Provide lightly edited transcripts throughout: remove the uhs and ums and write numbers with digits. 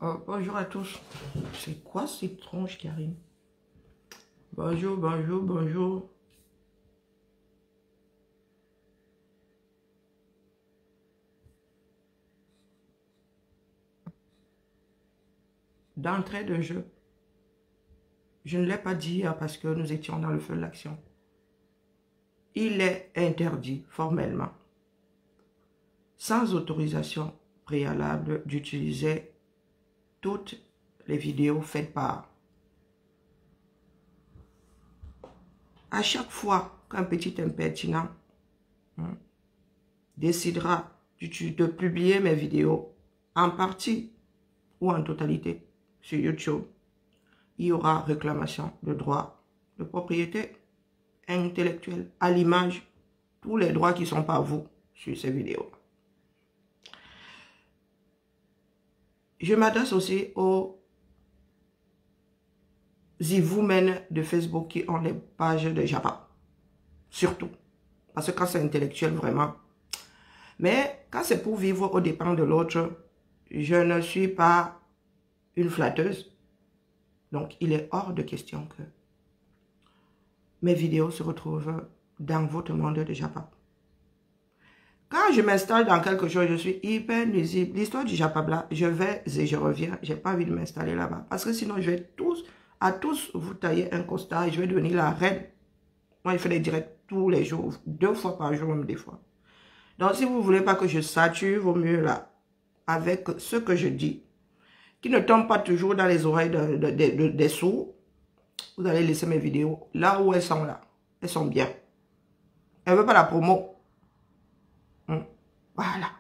Bonjour à tous. C'est quoi cette tronche qui arrive? Bonjour, bonjour, bonjour. D'entrée de jeu, je ne l'ai pas dit hier parce que nous étions dans le feu de l'action. Il est interdit formellement, sans autorisation préalable, d'utiliser toutes les vidéos faites par. À chaque fois qu'un petit impertinent décidera de publier mes vidéos en partie ou en totalité sur YouTube, il y aura réclamation de droits de propriété intellectuelle, à l'image, tous les droits qui sont par vous sur ces vidéos. Je m'adresse aussi aux women de Facebook qui ont les pages de Japa. Surtout. Parce que quand c'est intellectuel, vraiment. Mais quand c'est pour vivre aux dépens de l'autre, je ne suis pas une flatteuse. Donc, il est hors de question que mes vidéos se retrouvent dans votre monde de Japa. Quand je m'installe dans quelque chose, je suis hyper nuisible. L'histoire du Japab là, je vais et je reviens. Je n'ai pas envie de m'installer là-bas. Parce que sinon, je vais à tous vous tailler un costard et je vais devenir la reine. Moi, je fais des directs tous les jours, 2 fois par jour, même des fois. Donc, si vous ne voulez pas que je sature, vaut mieux là, avec ce que je dis, qui ne tombe pas toujours dans les oreilles des sourds, vous allez laisser mes vidéos là où elles sont là. Elles sont bien. Elle ne veut pas la promo. Voilà.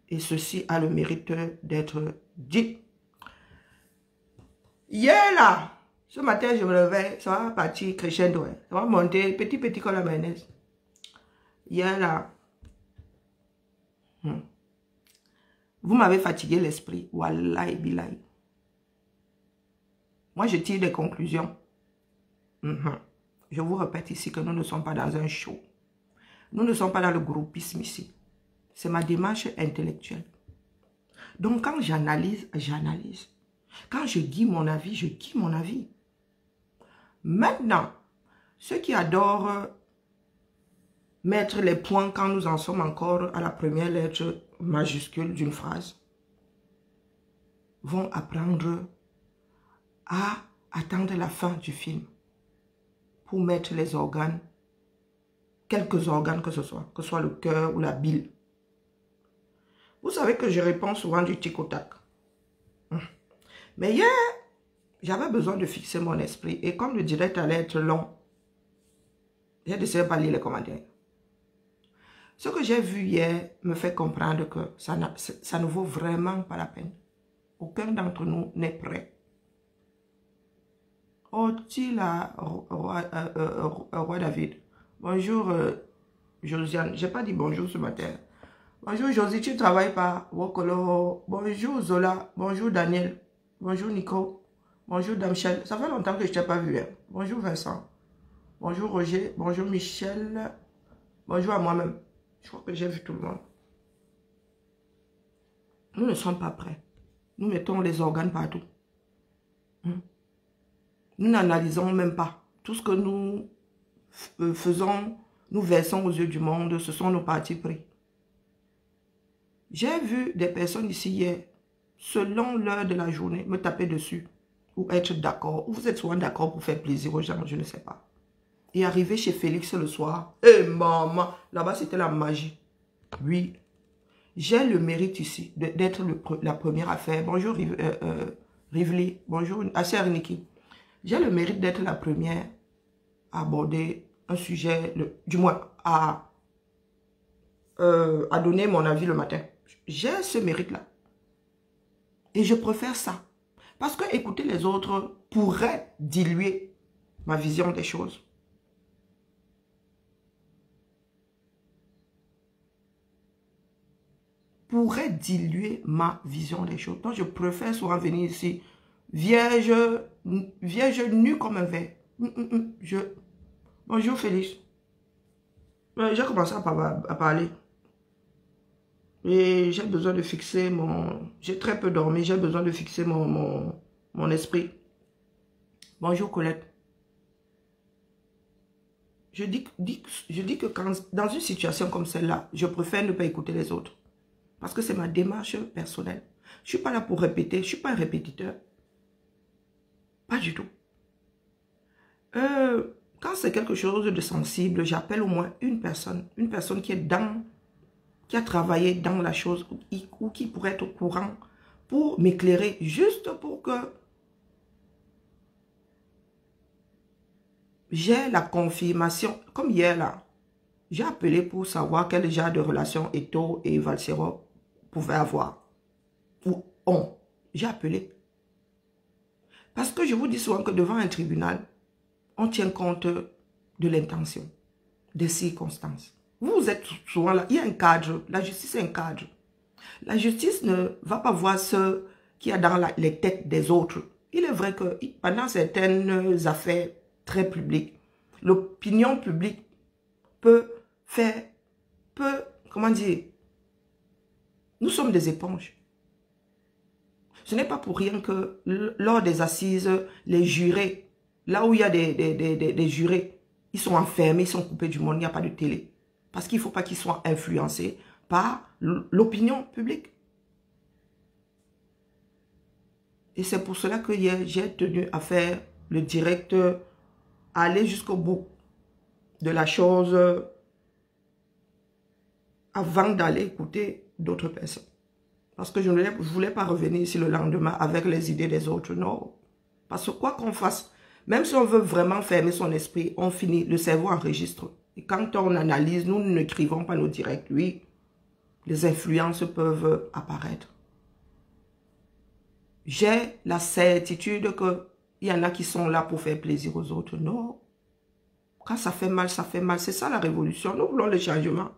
Et ceci a le mérite d'être dit. Hier là, ce matin je me levais, ça va partir crescendo, ça va monter petit comme la mayonnaise. Hier là, vous m'avez fatigué l'esprit. Wallahi billahi. Moi je tire des conclusions. Je vous répète ici que nous ne sommes pas dans un show. Nous ne sommes pas dans le groupisme ici. C'est ma démarche intellectuelle. Donc quand j'analyse, j'analyse. Quand je dis mon avis, je dis mon avis. Maintenant, ceux qui adorent mettre les points quand nous en sommes encore à la première lettre majuscule d'une phrase, vont apprendre à attendre la fin du film pour mettre les organes, quelques organes que ce soit le cœur ou la bile. Vous savez que je réponds souvent du tic au tac. Mais hier, j'avais besoin de fixer mon esprit. Et comme le direct allait être long, j'ai décidé de pas lire les commentaires. Ce que j'ai vu hier me fait comprendre que ça ne vaut vraiment pas la peine. Aucun d'entre nous n'est prêt. Oh, Tila, roi David. Bonjour, Josiane. Je n'ai pas dit bonjour ce matin. Bonjour Josie, tu travailles pas? Wokolo. Bonjour Zola. Bonjour Daniel. Bonjour Nico. Bonjour Damchel. Ça fait longtemps que je ne t'ai pas vu. Hein. Bonjour Vincent. Bonjour Roger. Bonjour Michel. Bonjour à moi-même. Je crois que j'ai vu tout le monde. Nous ne sommes pas prêts. Nous mettons les organes partout. Nous n'analysons même pas. Tout ce que nous faisons, nous versons aux yeux du monde, ce sont nos partis pris. J'ai vu des personnes ici hier, selon l'heure de la journée, me taper dessus ou être d'accord. Ou vous êtes souvent d'accord pour faire plaisir aux gens, je ne sais pas. Et arriver chez Félix le soir, maman, là-bas c'était la magie. Oui, j'ai le mérite ici d'être la première à faire. Bonjour Rivli, bonjour Asser Niki. J'ai le mérite d'être la première à aborder un sujet, du moins à donner mon avis le matin. J'ai ce mérite-là. Et je préfère ça. Parce que écouter les autres pourrait diluer ma vision des choses. Pourrait diluer ma vision des choses. Donc je préfère souvent venir ici vierge nue comme un verre. Bonjour Félix. J'ai commencé à parler. Et j'ai besoin de fixer mon... J'ai très peu dormi, j'ai besoin de fixer mon esprit. Bonjour Colette. Je dis que quand, dans une situation comme celle-là, je préfère ne pas écouter les autres. Parce que c'est ma démarche personnelle. Je ne suis pas là pour répéter, je ne suis pas un répétiteur. Pas du tout. Quand c'est quelque chose de sensible, j'appelle au moins une personne qui est qui a travaillé dans la chose ou qui pourrait être au courant pour m'éclairer, juste pour que j'ai la confirmation. Comme hier là, j'ai appelé pour savoir quel genre de relation Eto'o et Valsero pouvaient avoir. Ou ont. J'ai appelé. Parce que je vous dis souvent que devant un tribunal, on tient compte de l'intention, des circonstances. Vous êtes souvent là, il y a un cadre, la justice est un cadre. La justice ne va pas voir ce qu'il y a dans les têtes des autres. Il est vrai que pendant certaines affaires très publiques, l'opinion publique comment dire, nous sommes des éponges. Ce n'est pas pour rien que lors des assises, les jurés, là où il y a des jurés, ils sont enfermés, ils sont coupés du monde, il n'y a pas de télé. Parce qu'il ne faut pas qu'ils soient influencés par l'opinion publique. Et c'est pour cela que j'ai tenu à faire le direct, aller jusqu'au bout de la chose avant d'aller écouter d'autres personnes. Parce que je ne voulais pas revenir ici le lendemain avec les idées des autres, non. Parce que quoi qu'on fasse, même si on veut vraiment fermer son esprit, on finit, le cerveau enregistre. Et quand on analyse, nous n'écrivons pas nos directs, oui, les influences peuvent apparaître. J'ai la certitude qu'il y en a qui sont là pour faire plaisir aux autres. Non. Quand ça fait mal, ça fait mal. C'est ça la révolution. Nous voulons le changement.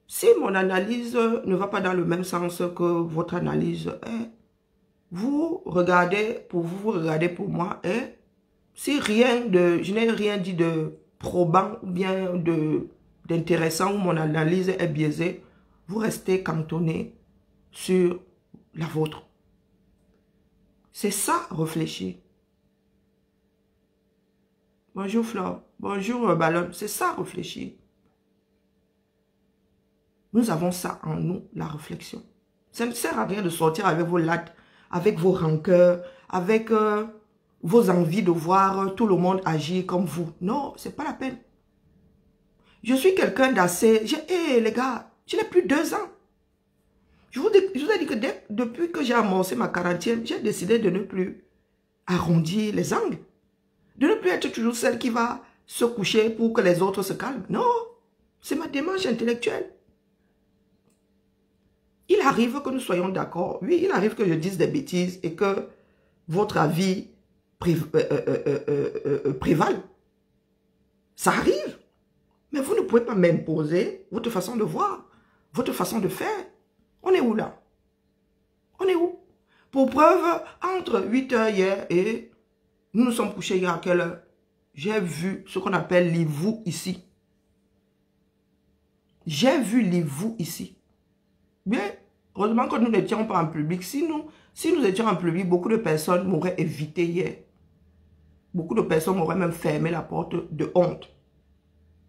Si mon analyse ne va pas dans le même sens que votre analyse, vous regardez pour vous, vous regardez pour moi. Si je n'ai rien dit de probant ou bien d'intéressant ou mon analyse est biaisée, vous restez cantonné sur la vôtre. C'est ça, réfléchir. Bonjour Flore. Bonjour Ballon. C'est ça, réfléchir. Nous avons ça en nous, la réflexion. Ça ne sert à rien de sortir avec vos lattes, avec vos rancœurs, avec vos envies de voir tout le monde agir comme vous. Non, c'est pas la peine. Je suis quelqu'un d'assez... les gars, je n'ai plus 2 ans. Je vous ai dit que depuis que j'ai amorcé ma 40e, j'ai décidé de ne plus arrondir les angles. De ne plus être toujours celle qui va se coucher pour que les autres se calment. Non, c'est ma démarche intellectuelle. Il arrive que nous soyons d'accord. Oui, il arrive que je dise des bêtises et que votre avis prévale. Ça arrive. Mais vous ne pouvez pas m'imposer votre façon de voir, votre façon de faire. On est où là? On est où? Pour preuve, entre 8 h hier et nous nous sommes couchés hier à quelle heure? J'ai vu ce qu'on appelle les vous ici. J'ai vu les vous ici. Bien, heureusement que nous n'étions pas en public. Si nous étions en public, beaucoup de personnes m'auraient évité hier. Beaucoup de personnes m'auraient même fermé la porte de honte.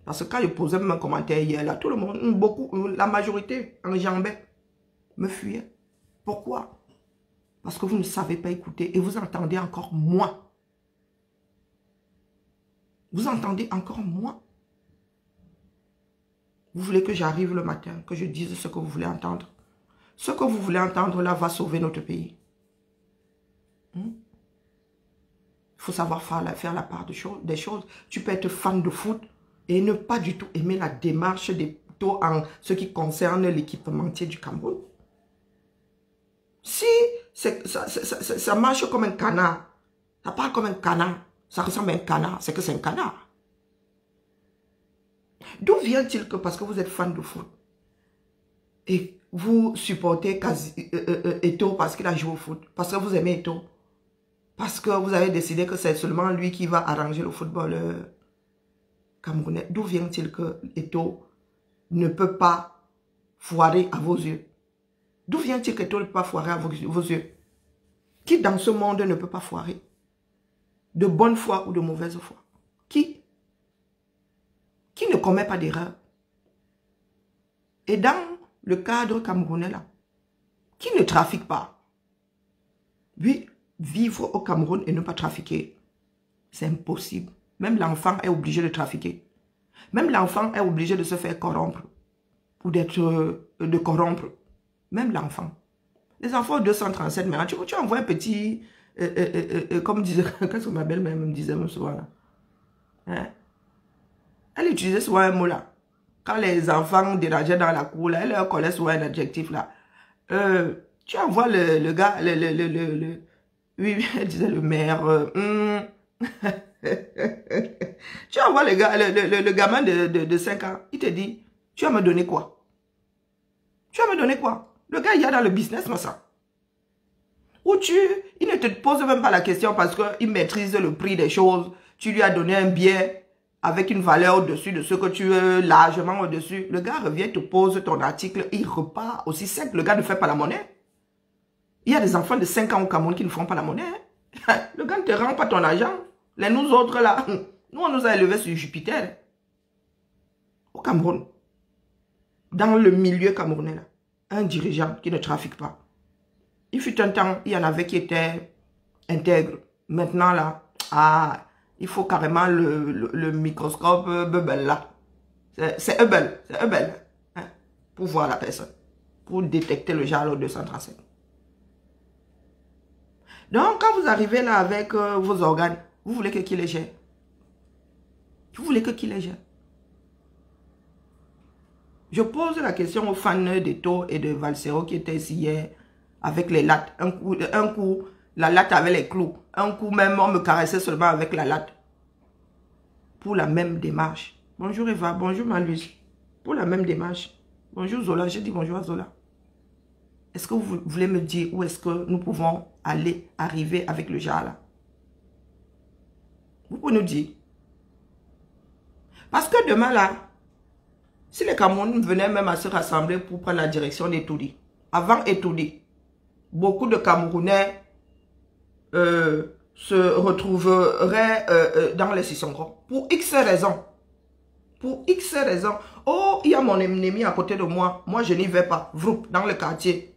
Parce que quand je posais même un commentaire hier, là, tout le monde, la majorité enjambait, me fuyait. Pourquoi? Parce que vous ne savez pas écouter et vous entendez encore moins. Vous entendez encore moins. Vous voulez que j'arrive le matin, que je dise ce que vous voulez entendre. Ce que vous voulez entendre là va sauver notre pays. Il faut savoir faire la part des choses. Tu peux être fan de foot et ne pas du tout aimer la démarche des taux en ce qui concerne l'équipementier du Cameroun. Si ça marche comme un canard, ça parle comme un canard, ça ressemble à un canard, c'est que c'est un canard. D'où vient-il que parce que vous êtes fan de foot et vous supportez Eto'o parce qu'il a joué au foot, parce que vous aimez Eto'o, parce que vous avez décidé que c'est seulement lui qui va arranger le football camerounais, d'où vient-il que Eto'o ne peut pas foirer à vos yeux? D'où vient-il que tout ne peut pas foirer à vos yeux? Qui dans ce monde ne peut pas foirer? De bonne foi ou de mauvaise foi? Qui? Qui ne commet pas d'erreur? Et dans le cadre camerounais là, qui ne trafique pas? Oui, vivre au Cameroun et ne pas trafiquer, c'est impossible. Même l'enfant est obligé de trafiquer. Même l'enfant est obligé de se faire corrompre ou de corrompre. Même l'enfant. Les enfants 237 maintenant, tu envoies un petit, comme disait, qu'est-ce que ma belle-mère me disait souvent là? Hein? Elle utilisait souvent un mot là. Quand les enfants dérangeaient dans la cour, là, elle leur collait souvent un adjectif là. Tu envoies le gars, oui, elle disait le maire. Tu envoies le gars, le gamin de 5 ans, il te dit, tu vas me donner quoi? Tu vas me donner quoi? Le gars, il y a dans le business, moi ça. Ou il ne te pose même pas la question parce qu'il maîtrise le prix des choses. Tu lui as donné un billet avec une valeur au-dessus de ce que tu veux, largement au-dessus. Le gars revient, te pose ton article, il repart aussi sec. Le gars ne fait pas la monnaie. Il y a des enfants de 5 ans au Cameroun qui ne font pas la monnaie. Hein? Le gars ne te rend pas ton argent. Les nous autres là, nous on nous a élevés sur Jupiter. Au Cameroun. Dans le milieu camerounais là. Un dirigeant qui ne trafique pas. Il fut un temps, il y en avait qui étaient intègres. Maintenant là, il faut carrément le microscope Hubble là. C'est Hubble, hein, pour voir la personne. Pour détecter le genre 237. Donc, quand vous arrivez là avec vos organes, vous voulez que qui les gère? Vous voulez que qui les gère? Je pose la question aux fans d'Eto et de Valsero qui étaient ici hier avec les lattes. Un coup, la latte avait les clous. Un coup même, on me caressait seulement avec la latte. Pour la même démarche. Bonjour Eva, bonjour Malus. Pour la même démarche. Bonjour Zola, j'ai dit bonjour à Zola. Est-ce que vous voulez me dire où est-ce que nous pouvons arriver avec le genre là? Vous pouvez nous dire. Parce que demain là, si les Camerounais venaient même à se rassembler pour prendre la direction d'Etoudi, avant Etoudi, beaucoup de Camerounais se retrouveraient dans les Sissoko. Pour X raisons. Pour X raisons. Oh, il y a mon ennemi à côté de moi. Moi, je n'y vais pas. Vroup, dans le quartier.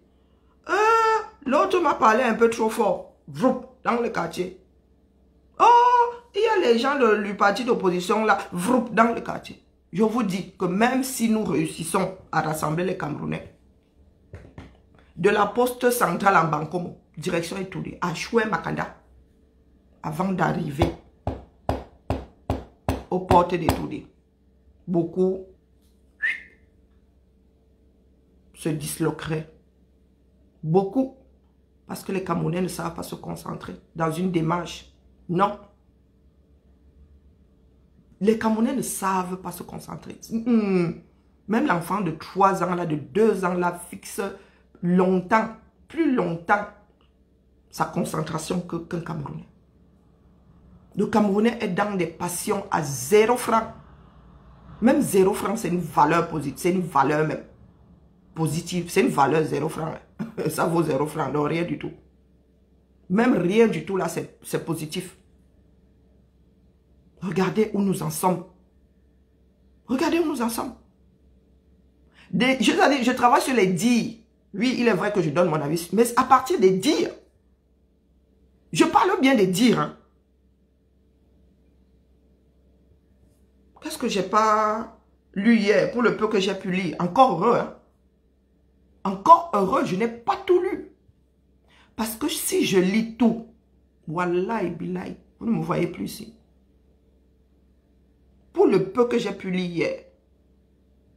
L'autre m'a parlé un peu trop fort. Vroup, dans le quartier. Oh, il y a les gens du parti d'opposition là. Vroup, dans le quartier. Je vous dis que même si nous réussissons à rassembler les Camerounais, de la poste centrale en Bankomo, direction Etoudi, à Choué Makanda, avant d'arriver aux portes d'Etoudi, beaucoup se disloqueraient. Beaucoup. Parce que les Camerounais ne savent pas se concentrer dans une démarche. Non. Les Camerounais ne savent pas se concentrer. Même l'enfant de 3 ans, là, de 2 ans, là, fixe longtemps, plus longtemps, sa concentration qu'un Camerounais. Le Camerounais est dans des passions à 0 francs. Même 0 francs, c'est une valeur positive. C'est une valeur même positive. C'est une valeur 0 francs. Ça vaut 0 francs, donc rien du tout. Même rien du tout, là, c'est positif. Regardez où nous en sommes. Regardez où nous en sommes. Je travaille sur les dires. Oui, il est vrai que je donne mon avis. Mais à partir des dires. Je parle bien des dires. Hein. Qu'est-ce que j'ai pas lu hier pour le peu que j'ai pu lire? Encore heureux. Hein? Encore heureux, je n'ai pas tout lu. Parce que si je lis tout, wallahi billahi, vous ne me voyez plus ici. Pour le peu que j'ai pu lire hier,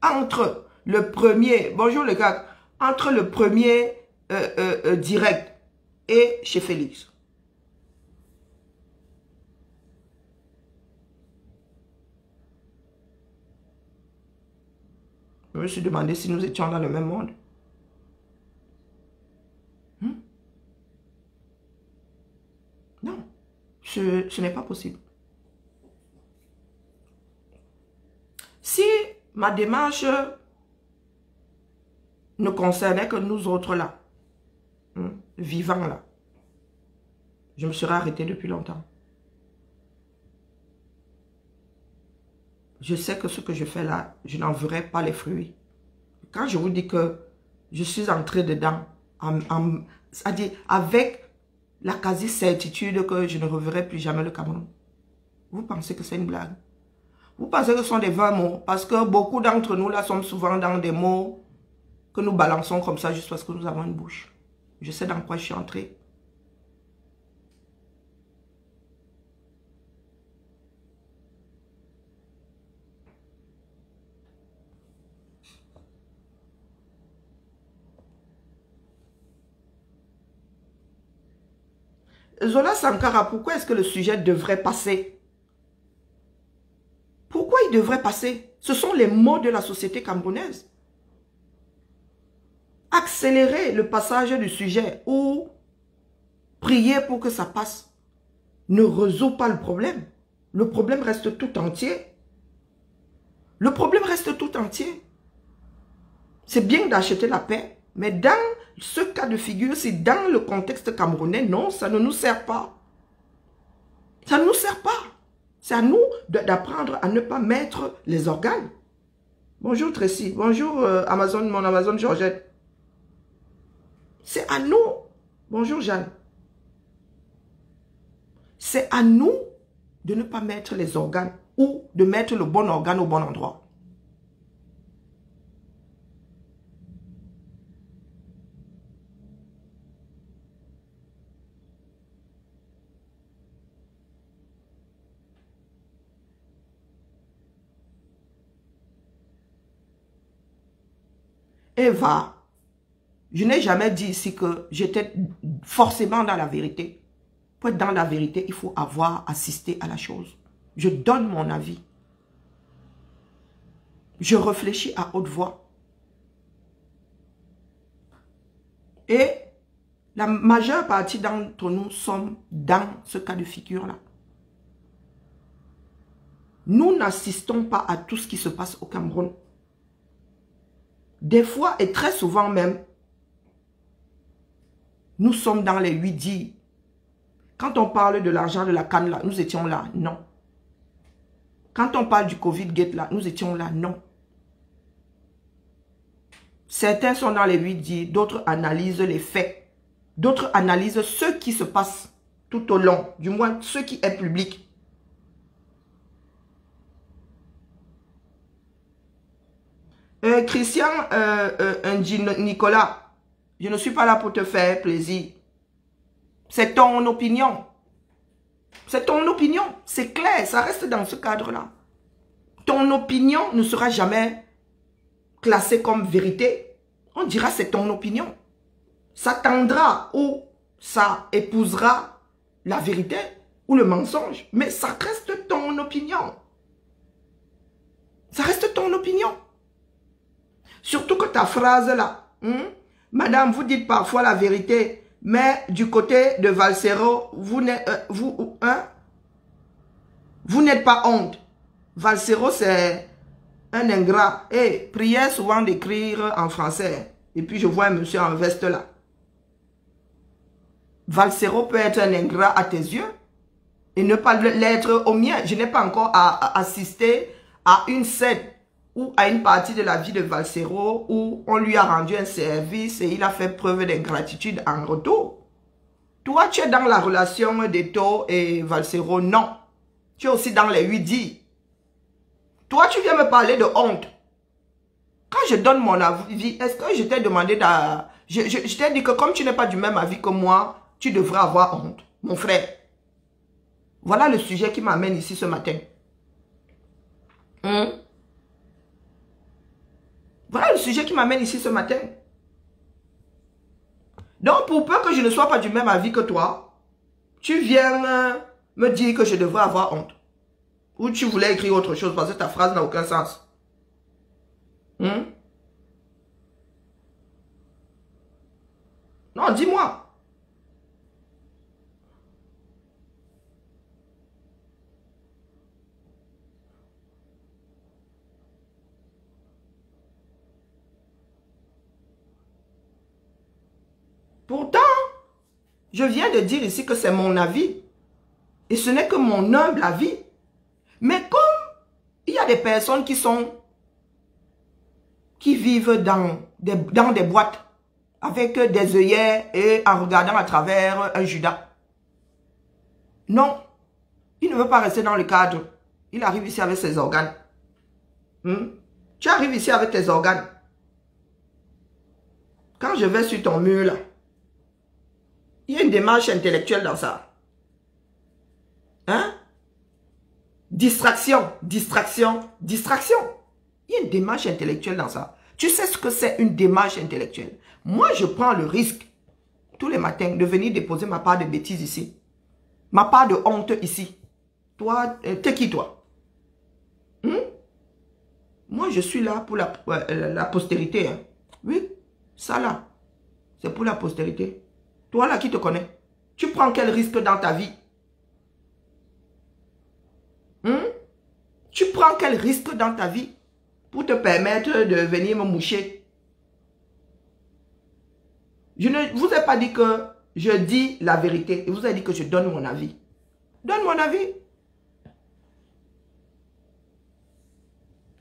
entre le premier, bonjour les gars, entre le premier direct et chez Félix. Je me suis demandé si nous étions dans le même monde. Non, ce n'est pas possible. Si ma démarche ne concernait que nous autres là, vivants là, je me serais arrêté depuis longtemps. Je sais que ce que je fais là, je n'en verrai pas les fruits. Quand je vous dis que je suis entré dedans, c'est-à-dire avec la quasi-certitude que je ne reverrai plus jamais le Cameroun, vous pensez que c'est une blague? Vous pensez que ce sont des vains mots? Parce que beaucoup d'entre nous là sommes souvent dans des mots que nous balançons comme ça juste parce que nous avons une bouche. Je sais dans quoi je suis entré. Zola Sankara, pourquoi est-ce que le sujet devrait passer? Pourquoi il devrait passer? Ce sont les mots de la société camerounaise. Accélérer le passage du sujet ou prier pour que ça passe ne résout pas le problème. Le problème reste tout entier. Le problème reste tout entier. C'est bien d'acheter la paix, mais dans ce cas de figure, c'est dans le contexte camerounais, non, ça ne nous sert pas. Ça ne nous sert pas. C'est à nous d'apprendre à ne pas mettre les organes. Bonjour Tracy, bonjour Amazon, mon Amazon Georgette. C'est à nous. Bonjour Jeanne. C'est à nous de ne pas mettre les organes ou de mettre le bon organe au bon endroit. Eva, je n'ai jamais dit ici que j'étais forcément dans la vérité. Pour être dans la vérité, il faut avoir assisté à la chose. Je donne mon avis. Je réfléchis à haute voix. Et la majeure partie d'entre nous sommes dans ce cas de figure-là. Nous n'assistons pas à tout ce qui se passe au Cameroun. Des fois et très souvent même, nous sommes dans les 8-10. Quand on parle de l'argent de la canne là, nous étions là, non. Quand on parle du Covid-Gate là, nous étions là, non. Certains sont dans les 8-10, d'autres analysent les faits. D'autres analysent ce qui se passe tout au long, du moins ce qui est public. Christian Nicolas, je ne suis pas là pour te faire plaisir. C'est ton opinion. C'est ton opinion. C'est clair, ça reste dans ce cadre-là. Ton opinion ne sera jamais classée comme vérité. On dira c'est ton opinion. Ça tendra ou ça épousera la vérité ou le mensonge. Mais ça reste ton opinion. Ça reste ton opinion. Surtout que ta phrase là, madame, vous dites parfois la vérité, mais du côté de Valsero, vous n'êtes pas honte. Valsero, c'est un ingrat. Et prière souvent d'écrire en français. Et puis je vois un monsieur en veste là. Valsero peut être un ingrat à tes yeux et ne pas l'être au mien. Je n'ai pas encore assisté à une scène ou à une partie de la vie de Valsero où on lui a rendu un service et il a fait preuve d'ingratitude en retour. Toi, tu es dans la relation d'Eto et Valsero, non. Tu es aussi dans les 8-10. Toi, tu viens me parler de honte. Quand je donne mon avis, est-ce que je t'ai demandé je t'ai dit que comme tu n'es pas du même avis que moi, tu devrais avoir honte, mon frère. Voilà le sujet qui m'amène ici ce matin. Voilà le sujet qui m'amène ici ce matin. Donc, pour peu que je ne sois pas du même avis que toi, tu viens me dire que je devrais avoir honte. Ou tu voulais écrire autre chose parce que ta phrase n'a aucun sens. Non, dis-moi. Pourtant, je viens de dire ici que c'est mon avis. Et ce n'est que mon humble avis. Mais comme il y a des personnes qui vivent dans des boîtes avec des œillères et en regardant à travers un Judas. Non, il ne veut pas rester dans le cadre. Il arrive ici avec ses organes. Tu arrives ici avec tes organes. Quand je vais sur ton mur là, il y a une démarche intellectuelle dans ça. Hein? Distraction, distraction, distraction. Il y a une démarche intellectuelle dans ça. Tu sais ce que c'est une démarche intellectuelle? Moi, je prends le risque, tous les matins, de venir déposer ma part de bêtises ici. Ma part de honte ici. Toi, t'es qui toi? Moi, je suis là pour la postérité. Hein. Oui, ça là, c'est pour la postérité. Toi là, qui te connais? Tu prends quel risque dans ta vie? Tu prends quel risque dans ta vie pour te permettre de venir me moucher? Je ne vous ai pas dit que je dis la vérité. Je vous ai dit que je donne mon avis. Donne mon avis.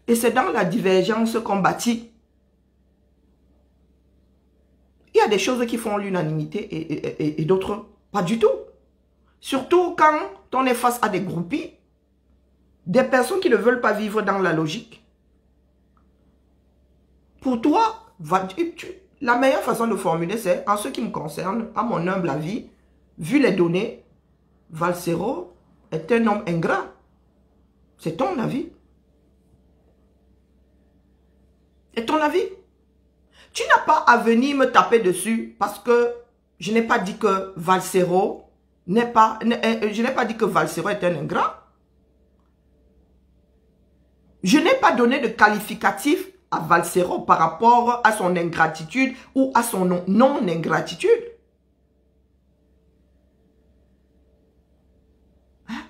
Et c'est dans la divergence qu'on bâtit. Il y a des choses qui font l'unanimité et d'autres pas du tout. Surtout quand on est face à des groupies, des personnes qui ne veulent pas vivre dans la logique. Pour toi, la meilleure façon de formuler, c'est, en ce qui me concerne, à mon humble avis, vu les données, Valsero est un homme ingrat. C'est ton avis. C'est ton avis. Tu n'as pas à venir me taper dessus parce que je n'ai pas dit que Valsero n'est pas... Je n'ai pas dit que Valsero est un ingrat. Je n'ai pas donné de qualificatif à Valsero par rapport à son ingratitude ou à son non-ingratitude. Hein?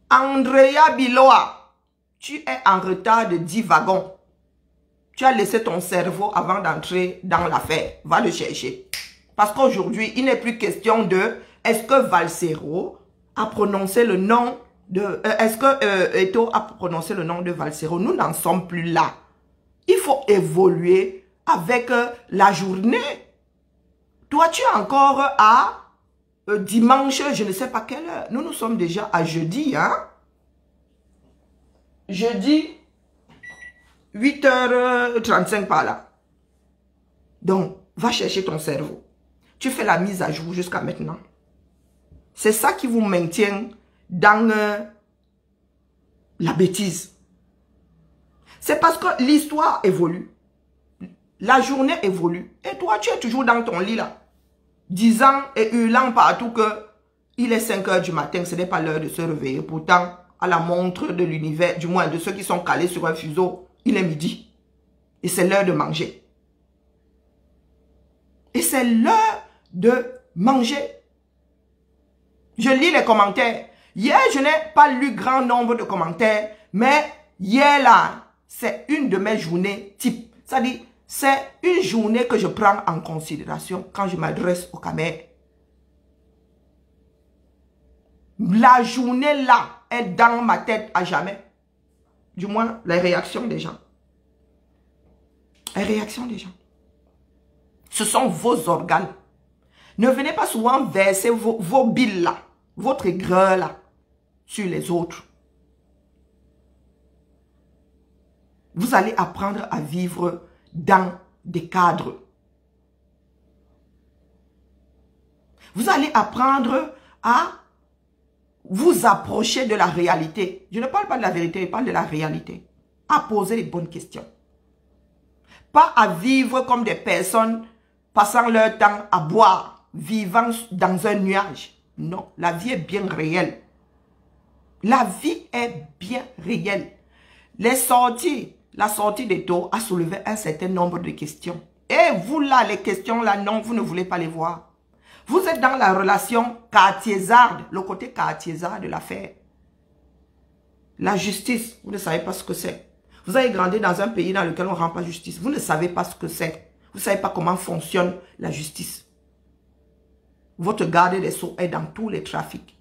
Andrea Biloa. Tu es en retard de 10 wagons. Tu as laissé ton cerveau avant d'entrer dans l'affaire. Va le chercher. Parce qu'aujourd'hui, il n'est plus question de est-ce que Valsero a prononcé le nom de... est-ce que Eto a prononcé le nom de Valsero? Nous n'en sommes plus là. Il faut évoluer avec la journée. Toi, tu es encore à dimanche, je ne sais pas quelle heure. Nous sommes déjà à jeudi, hein? Jeudi, 8h35 par là. Donc, va chercher ton cerveau. Tu fais la mise à jour jusqu'à maintenant. C'est ça qui vous maintient dans la bêtise. C'est parce que l'histoire évolue. La journée évolue. Et toi, tu es toujours dans ton lit là. Disant et hurlant partout que il est 5 h du matin, ce n'est pas l'heure de se réveiller. Pourtant, à la montre de l'univers, du moins de ceux qui sont calés sur un fuseau, il est midi. Et c'est l'heure de manger. Et c'est l'heure de manger. Je lis les commentaires. Hier, je n'ai pas lu grand nombre de commentaires, mais hier là, c'est une de mes journées type. C'est-à-dire, c'est une journée que je prends en considération quand je m'adresse aux caméras. La journée là est dans ma tête à jamais. Du moins, les réactions des gens. Les réactions des gens. Ce sont vos organes. Ne venez pas souvent verser vos billes là, votre aigreur là, sur les autres. Vous allez apprendre à vivre dans des cadres. Vous allez apprendre à vous approcher de la réalité. Je ne parle pas de la vérité, je parle de la réalité. À poser les bonnes questions. Pas à vivre comme des personnes passant leur temps à boire, vivant dans un nuage. Non, la vie est bien réelle. La vie est bien réelle. La sortie d'Eto a soulevé un certain nombre de questions. Et vous là, les questions là, non, vous ne voulez pas les voir. Vous êtes dans la relation cartiésarde, le côté cartiésard de l'affaire. La justice, vous ne savez pas ce que c'est. Vous avez grandi dans un pays dans lequel on ne rend pas justice. Vous ne savez pas ce que c'est. Vous ne savez pas comment fonctionne la justice. Votre garde des Sceaux est dans tous les trafics.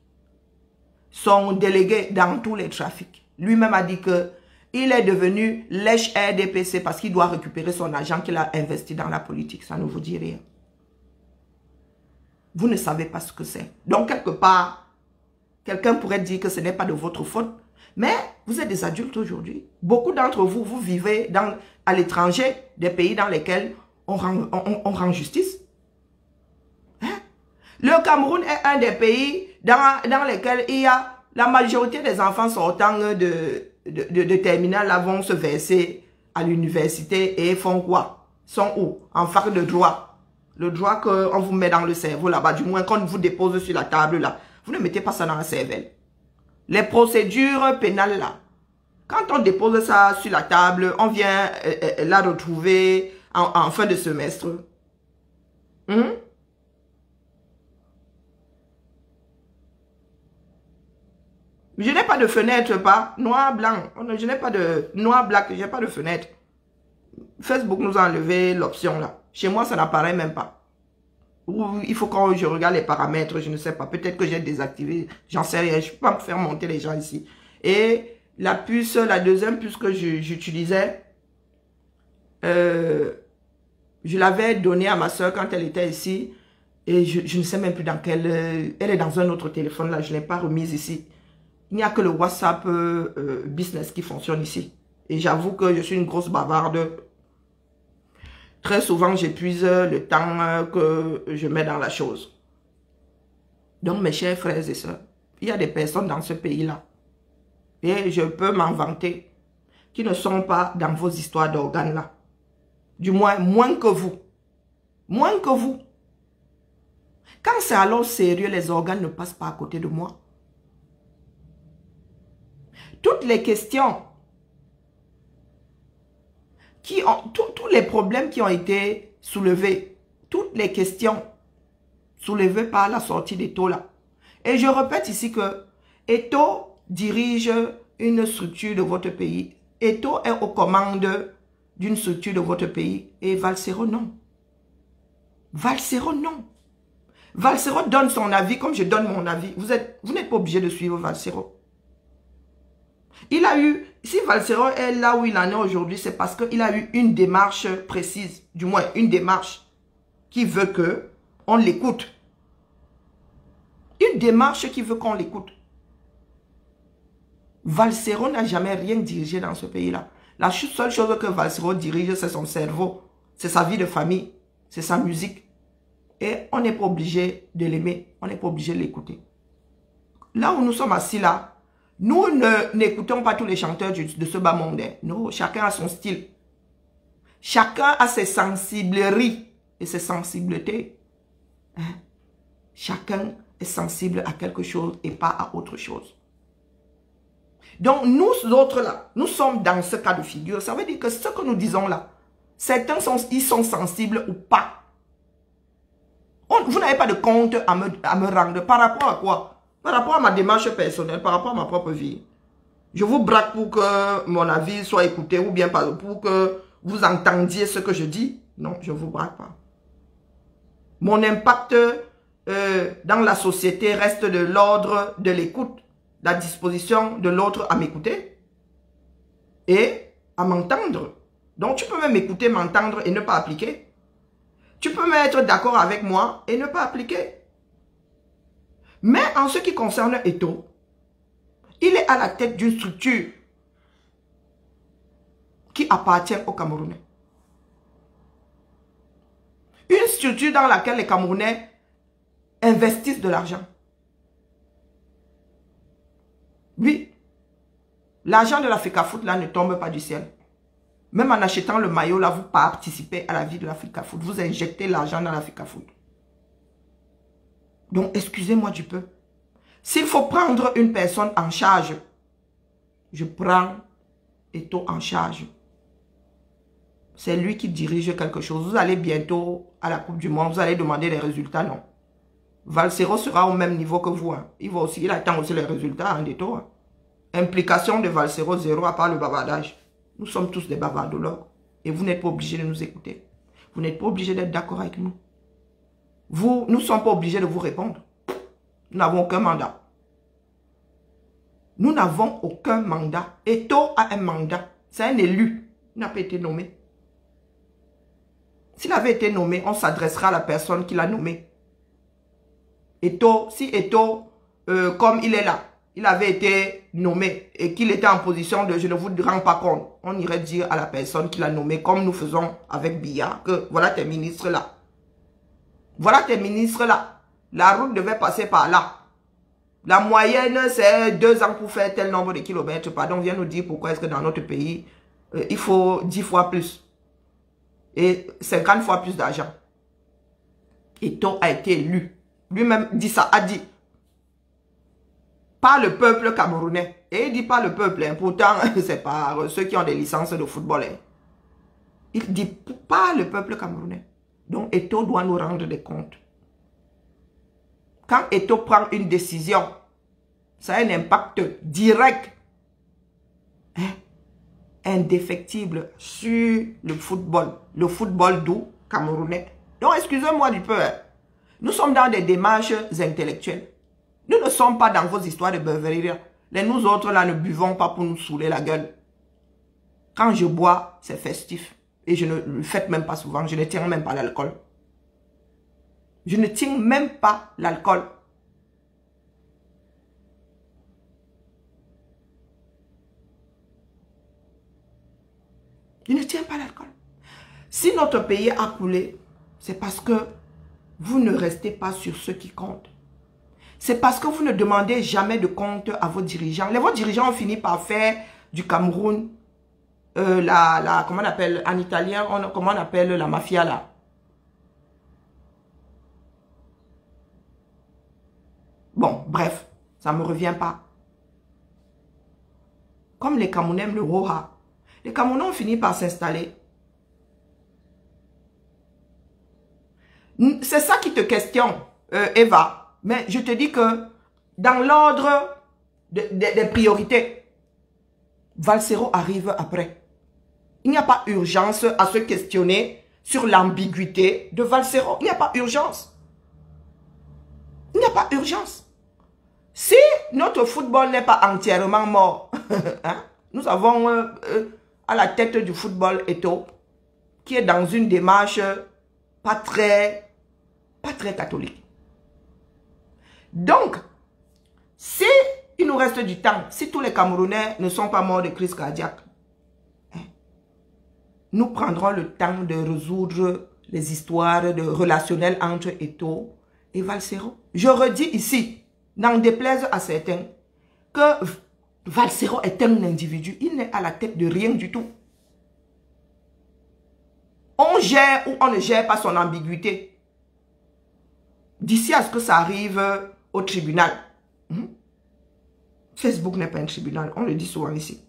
Son délégué dans tous les trafics. Lui-même a dit que il est devenu lèche RDPC parce qu'il doit récupérer son argent qu'il a investi dans la politique. Ça ne vous dit rien. Vous ne savez pas ce que c'est. Donc, quelque part, quelqu'un pourrait dire que ce n'est pas de votre faute. Mais vous êtes des adultes aujourd'hui. Beaucoup d'entre vous, vous vivez à l'étranger, des pays dans lesquels on rend justice. Hein? Le Cameroun est un des pays dans lesquels il y a la majorité des enfants sortant de terminale là vont se verser à l'université et font quoi? Sont où? En fac de droit. Le droit qu'on vous met dans le cerveau là-bas, du moins qu'on vous dépose sur la table là. Vous ne mettez pas ça dans la cervelle. Les procédures pénales là. Quand on dépose ça sur la table, on vient la retrouver en fin de semestre. Je n'ai pas de fenêtre, pas noir, blanc. Je n'ai pas de noir, black, je n'ai pas de fenêtre. Facebook nous a enlevé l'option là. Chez moi, ça n'apparaît même pas. Ou il faut que je regarde les paramètres, je ne sais pas. Peut-être que j'ai désactivé, j'en sais rien. Je ne peux pas me faire monter les gens ici. Et la puce, la deuxième puce que j'utilisais, je l'avais donnée à ma soeur quand elle était ici. Et je ne sais même plus dans quelle... elle est dans un autre téléphone là, je ne l'ai pas remise ici. Il n'y a que le WhatsApp business qui fonctionne ici. Et j'avoue que je suis une grosse bavarde. Très souvent, j'épuise le temps que je mets dans la chose. Donc, mes chers frères et sœurs, il y a des personnes dans ce pays-là. Et je peux m'en vanter. Qui ne sont pas dans vos histoires d'organes là. Du moins, moins que vous. Moins que vous. Quand c'est alors sérieux, les organes ne passent pas à côté de moi. Toutes les questions, tous les problèmes qui ont été soulevés, toutes les questions soulevées par la sortie d'Eto là. Et je répète ici que Eto dirige une structure de votre pays. Eto est aux commandes d'une structure de votre pays. Et Valsero, non. Valsero, non. Valsero donne son avis comme je donne mon avis. Vous n'êtes pas obligé de suivre Valsero. Il a eu, si Valsero est là où il en est aujourd'hui, c'est parce qu'il a eu une démarche précise, du moins une démarche qui veut que on l'écoute. Une démarche qui veut qu'on l'écoute. Valsero n'a jamais rien dirigé dans ce pays-là. La seule chose que Valsero dirige, c'est son cerveau, c'est sa vie de famille, c'est sa musique. Et on n'est pas obligé de l'aimer, on n'est pas obligé de l'écouter. Là où nous sommes assis là, nous n'écoutons pas tous les chanteurs de ce bas monde. Non, chacun a son style. Chacun a ses sensibleries et ses sensibilités. Hein? Chacun est sensible à quelque chose et pas à autre chose. Donc, nous autres là, nous sommes dans ce cas de figure. Ça veut dire que ce que nous disons là, certains ils sont sensibles ou pas. Vous n'avez pas de compte à me rendre. Par rapport à quoi? Par rapport à ma démarche personnelle, par rapport à ma propre vie. Je vous braque pour que mon avis soit écouté ou bien pour que vous entendiez ce que je dis. Non, je ne vous braque pas. Mon impact dans la société reste de l'ordre de l'écoute, la disposition de l'autre à m'écouter et à m'entendre. Donc, tu peux même m'écouter, m'entendre et ne pas appliquer. Tu peux même être d'accord avec moi et ne pas appliquer. Mais en ce qui concerne Eto, il est à la tête d'une structure qui appartient aux Camerounais. Une structure dans laquelle les Camerounais investissent de l'argent. Oui, l'argent de l'Africa Foot là ne tombe pas du ciel. Même en achetant le maillot là, vous participez à la vie de l'Africa Foot. Vous injectez l'argent dans l'Africa Foot. Donc, excusez-moi du peu. S'il faut prendre une personne en charge, je prends Eto en charge. C'est lui qui dirige quelque chose. Vous allez bientôt à la Coupe du Monde, vous allez demander les résultats, non. Valsero sera au même niveau que vous. Hein. Il attend aussi les résultats en Eto. Hein. Implication de Valsero zéro à part le bavardage. Nous sommes tous des bavardologues. Et vous n'êtes pas obligés de nous écouter. Vous n'êtes pas obligé d'être d'accord avec nous. Nous ne sommes pas obligés de vous répondre. Nous n'avons aucun mandat. Nous n'avons aucun mandat. Eto'o a un mandat. C'est un élu. Il n'a pas été nommé. S'il avait été nommé, on s'adressera à la personne qui l'a nommé. Eto'o, si Eto'o, comme il est là, il avait été nommé et qu'il était en position de « je ne vous rends pas compte », on irait dire à la personne qui l'a nommé, comme nous faisons avec Biya, que voilà tes ministres là. Voilà tes ministres là. La route devait passer par là. La moyenne, c'est 2 ans pour faire tel nombre de kilomètres. Pardon, viens nous dire pourquoi est-ce que dans notre pays, il faut 10 fois plus. Et 50 fois plus d'argent. Eto'o a été élu. Lui-même dit ça, a dit. Par le peuple camerounais. Et il dit pas le peuple. Hein. Pourtant, c'est par ceux qui ont des licences de football. Hein. Il dit pas le peuple camerounais. Donc, Eto'o doit nous rendre des comptes. Quand Eto'o prend une décision, ça a un impact direct, hein, indéfectible sur le football doux camerounais. Donc, excusez-moi du peu. Hein. Nous sommes dans des démarches intellectuelles. Nous ne sommes pas dans vos histoires de beuverie. Les nous autres, là, ne buvons pas pour nous saouler la gueule. Quand je bois, c'est festif. Et je ne le fais même pas souvent. Je ne tiens même pas l'alcool. Je ne tiens même pas l'alcool. Je ne tiens pas l'alcool. Si notre pays a coulé, c'est parce que vous ne restez pas sur ce qui compte. C'est parce que vous ne demandez jamais de compte à vos dirigeants. Vos dirigeants ont fini par faire du Cameroun, comment on appelle, en italien, comment on appelle la mafia là. Bon, bref, ça ne me revient pas. Comme les Camerounais aiment le Roha, les Camerounais ont fini par s'installer. C'est ça qui te questionne, Eva. Mais je te dis que dans l'ordre des priorités, Valsero arrive après. Il n'y a pas urgence à se questionner sur l'ambiguïté de Valsero. Il n'y a pas urgence. Il n'y a pas urgence. Si notre football n'est pas entièrement mort, hein, nous avons à la tête du football Eto'o, qui est dans une démarche pas très catholique. Donc, si il nous reste du temps, si tous les Camerounais ne sont pas morts de crise cardiaque, hein, nous prendrons le temps de résoudre les histoires de relationnelles entre Eto'o et Valsero. Je redis ici, n'en déplaise à certains, que Valsero est un individu. Il n'est à la tête de rien du tout. On gère ou on ne gère pas son ambiguïté. D'ici à ce que ça arrive au tribunal. Facebook n'est pas un tribunal, on le dit souvent ici.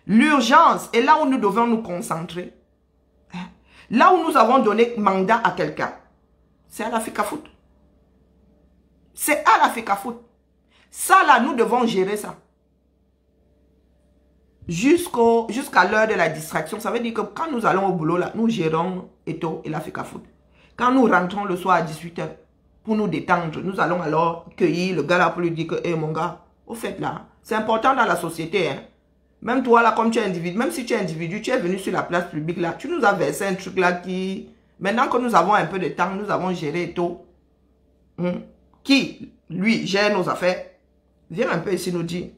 L'urgence est là où nous devons nous concentrer. Là où nous avons donné mandat à quelqu'un, c'est à la FECAFOOT. C'est à la FECAFOOT. Ça là, nous devons gérer ça. Jusqu'à l'heure de la distraction. Ça veut dire que quand nous allons au boulot, là, nous gérons Eto'o et la FECAFOOT. Quand nous rentrons le soir à 18 h, pour nous détendre, nous allons alors cueillir le gars là pour lui dire que, hé mon gars, au fait là, c'est important dans la société. Hein. Même toi là, comme tu es individu, même si tu es individu, tu es venu sur la place publique là, tu nous as versé un truc là qui... Maintenant que nous avons un peu de temps, nous avons géré Eto'o. Qui, lui, gère nos affaires. Viens un peu ici nous dire.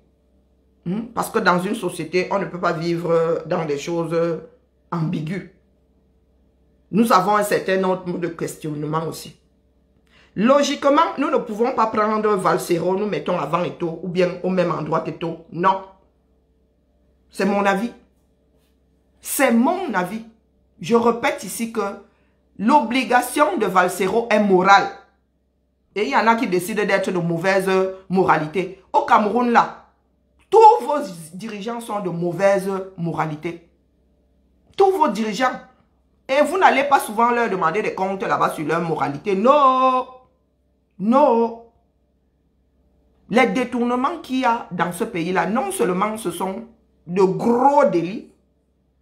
Parce que dans une société, on ne peut pas vivre dans des choses ambiguës. Nous avons un certain nombre de questionnements aussi. Logiquement, nous ne pouvons pas prendre Valsero, nous mettons avant Eto'o ou bien au même endroit qu'Eto'o. Non. C'est mon avis. C'est mon avis. Je répète ici que l'obligation de Valsero est morale. Et il y en a qui décident d'être de mauvaise moralité. Au Cameroun, là, tous vos dirigeants sont de mauvaise moralité. Tous vos dirigeants. Et vous n'allez pas souvent leur demander des comptes là-bas sur leur moralité. Non. Non. Les détournements qu'il y a dans ce pays-là, non seulement ce sont de gros délits,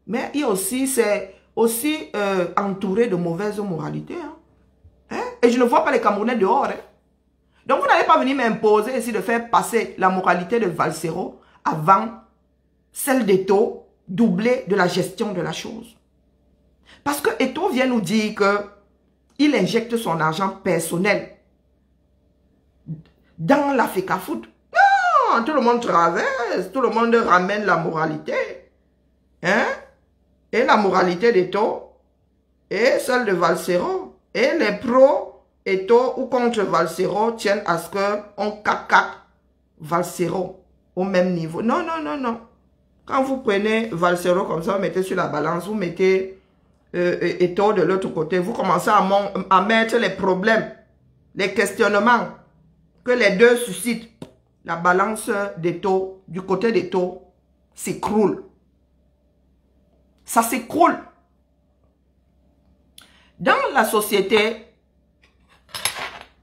mais il y a aussi ces aussi entouré de mauvaises moralités. Hein. Hein? Et je ne vois pas les Camerounais dehors. Hein. Donc vous n'allez pas venir m'imposer ici de faire passer la moralité de Valsero avant celle d'Eto, doublée de la gestion de la chose. Parce que Eto vient nous dire qu'il injecte son argent personnel dans la FECAFOOT. Non, tout le monde traverse, tout le monde ramène la moralité. Hein? Et la moralité d'Eto et celle de Valsero. Et les pros Eto ou contre Valsero tiennent à ce qu'on cacaque Valsero au même niveau. Non, non, non, non. Quand vous prenez Valsero comme ça, vous mettez sur la balance, vous mettez Eto de l'autre côté, vous commencez à mettre les problèmes, les questionnements que les deux suscitent. La balance d'Eto, du côté d'Eto, s'écroule. Ça s'écroule. Dans la société,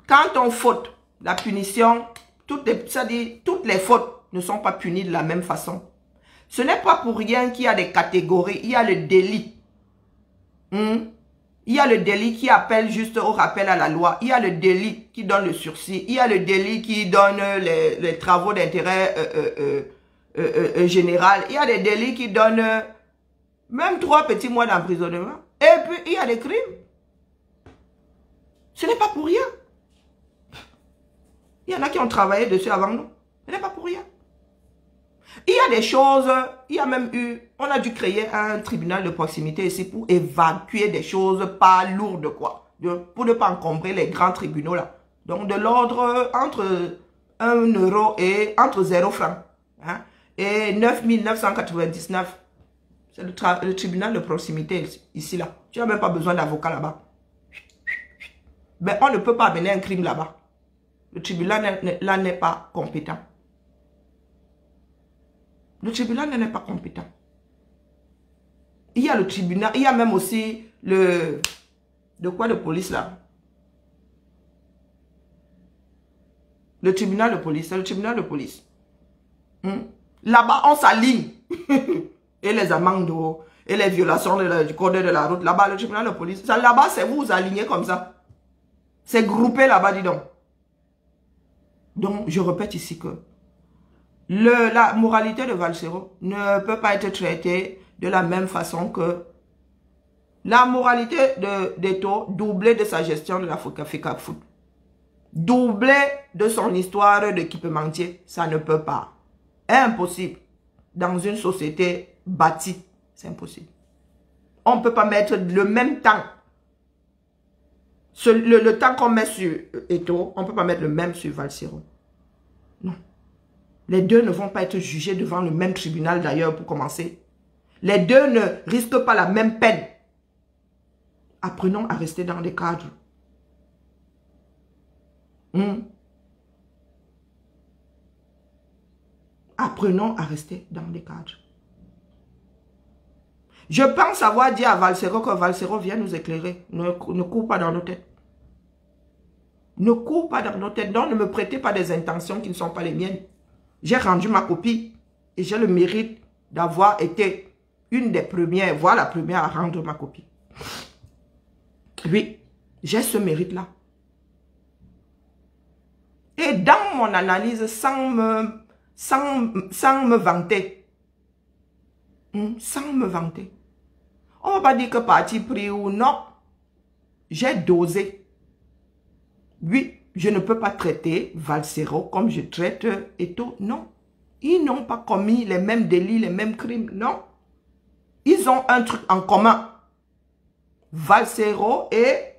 quand on faute, la punition, toutes les fautes ne sont pas punies de la même façon. Ce n'est pas pour rien qu'il y a des catégories. Il y a le délit. Il y a le délit qui appelle juste au rappel à la loi. Il y a le délit qui donne le sursis. Il y a le délit qui donne les travaux d'intérêt général. Il y a des délits qui donnent même 3 petits mois d'emprisonnement. Et puis, il y a des crimes. Ce n'est pas pour rien. Il y en a qui ont travaillé dessus avant nous. Ce n'est pas pour rien. Il y a des choses, il y a même eu, on a dû créer un tribunal de proximité ici pour évacuer des choses pas lourdes, quoi. Pour ne pas encombrer les grands tribunaux là. Donc de l'ordre entre 1 euro et entre 0 francs. Hein, et 9 999. C'est le tribunal de proximité ici là. Tu n'as même pas besoin d'avocat là-bas. Mais on ne peut pas amener un crime là-bas. Le tribunal là n'est pas compétent. Le tribunal n'est pas compétent. Il y a le tribunal, il y a même aussi le... De quoi de police là? Le tribunal de police, c'est le tribunal de police. Là-bas, on s'aligne. Et les amendes et les violations du code de la route. Là-bas, le tribunal de police. Là-bas, c'est vous vous alignez comme ça. C'est groupé là-bas, dis donc. Donc, je répète ici que la moralité de Valsero ne peut pas être traitée de la même façon que la moralité d'Eto, doublée de sa gestion de la FECAFOOT, doublée de son histoire d'équipementier. Ça ne peut pas. Impossible. Dans une société bâtie, c'est impossible. On ne peut pas mettre le même temps. Le temps qu'on met sur Eto, on ne peut pas mettre le même sur Valsero. Non. Les deux ne vont pas être jugés devant le même tribunal d'ailleurs pour commencer. Les deux ne risquent pas la même peine. Apprenons à rester dans des cadres. Apprenons à rester dans des cadres. Je pense avoir dit à Valsero que Valsero vient nous éclairer. Ne cours pas dans nos têtes. Ne cours pas dans nos têtes. Donc ne me prêtez pas des intentions qui ne sont pas les miennes. J'ai rendu ma copie et j'ai le mérite d'avoir été une des premières, voire la première à rendre ma copie. Oui, j'ai ce mérite-là. Et dans mon analyse, sans me vanter, sans me vanter, on ne va pas dire que parti pris ou non, j'ai dosé. Oui, je ne peux pas traiter Valsero comme je traite Eto, non. Ils n'ont pas commis les mêmes délits, les mêmes crimes, non. Ils ont un truc en commun. Valsero et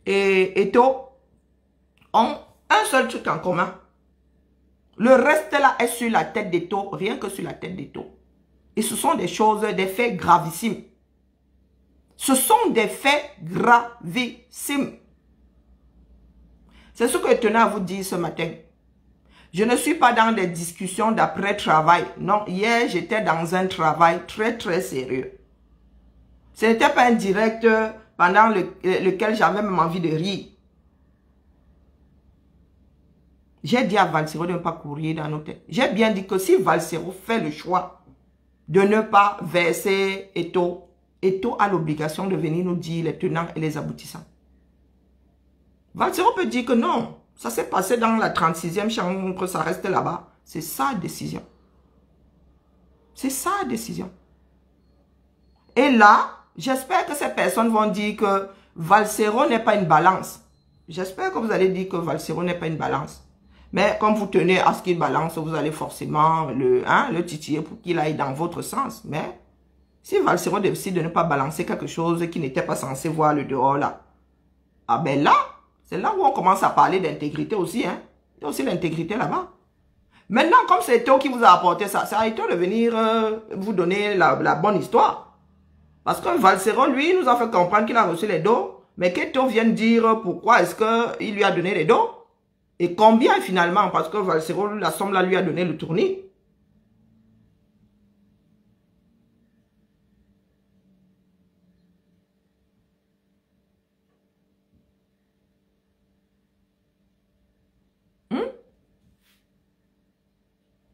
Eto ont un seul truc en commun. Le reste là est sur la tête d'Eto, rien que sur la tête d'Eto. Et ce sont des choses, des faits gravissimes. Ce sont des faits gravissimes. C'est ce que je tenais à vous dire ce matin. Je ne suis pas dans des discussions d'après-travail. Non, hier, j'étais dans un travail très, très sérieux. Ce n'était pas un direct pendant lequel j'avais même envie de rire. J'ai dit à Valsero de ne pas courir dans nos têtes. J'ai bien dit que si Valsero fait le choix de ne pas verser Eto'o. Eto'o a l'obligation de venir nous dire les tenants et les aboutissants. Valsero peut dire que non, ça s'est passé dans la 36e chambre, ça reste là-bas. C'est sa décision. C'est sa décision. Et là, j'espère que ces personnes vont dire que Valsero n'est pas une balance. J'espère que vous allez dire que Valsero n'est pas une balance. Mais comme vous tenez à ce qu'il balance, vous allez forcément le titiller pour qu'il aille dans votre sens. Mais si Valsero décide de ne pas balancer quelque chose qui n'était pas censé voir le dehors là, ah ben là, c'est là où on commence à parler d'intégrité aussi. Hein. Il y a aussi l'intégrité là-bas. Maintenant, comme c'est Eto'o qui vous a apporté ça, c'est à Eto'o de venir vous donner la bonne histoire. Parce que Valsero, lui, nous a fait comprendre qu'il a reçu les dos, mais qu'Eto'o vienne dire pourquoi est-ce qu'il lui a donné les dos. Et combien finalement, parce que Valsero, la somme là, lui a donné le tournis.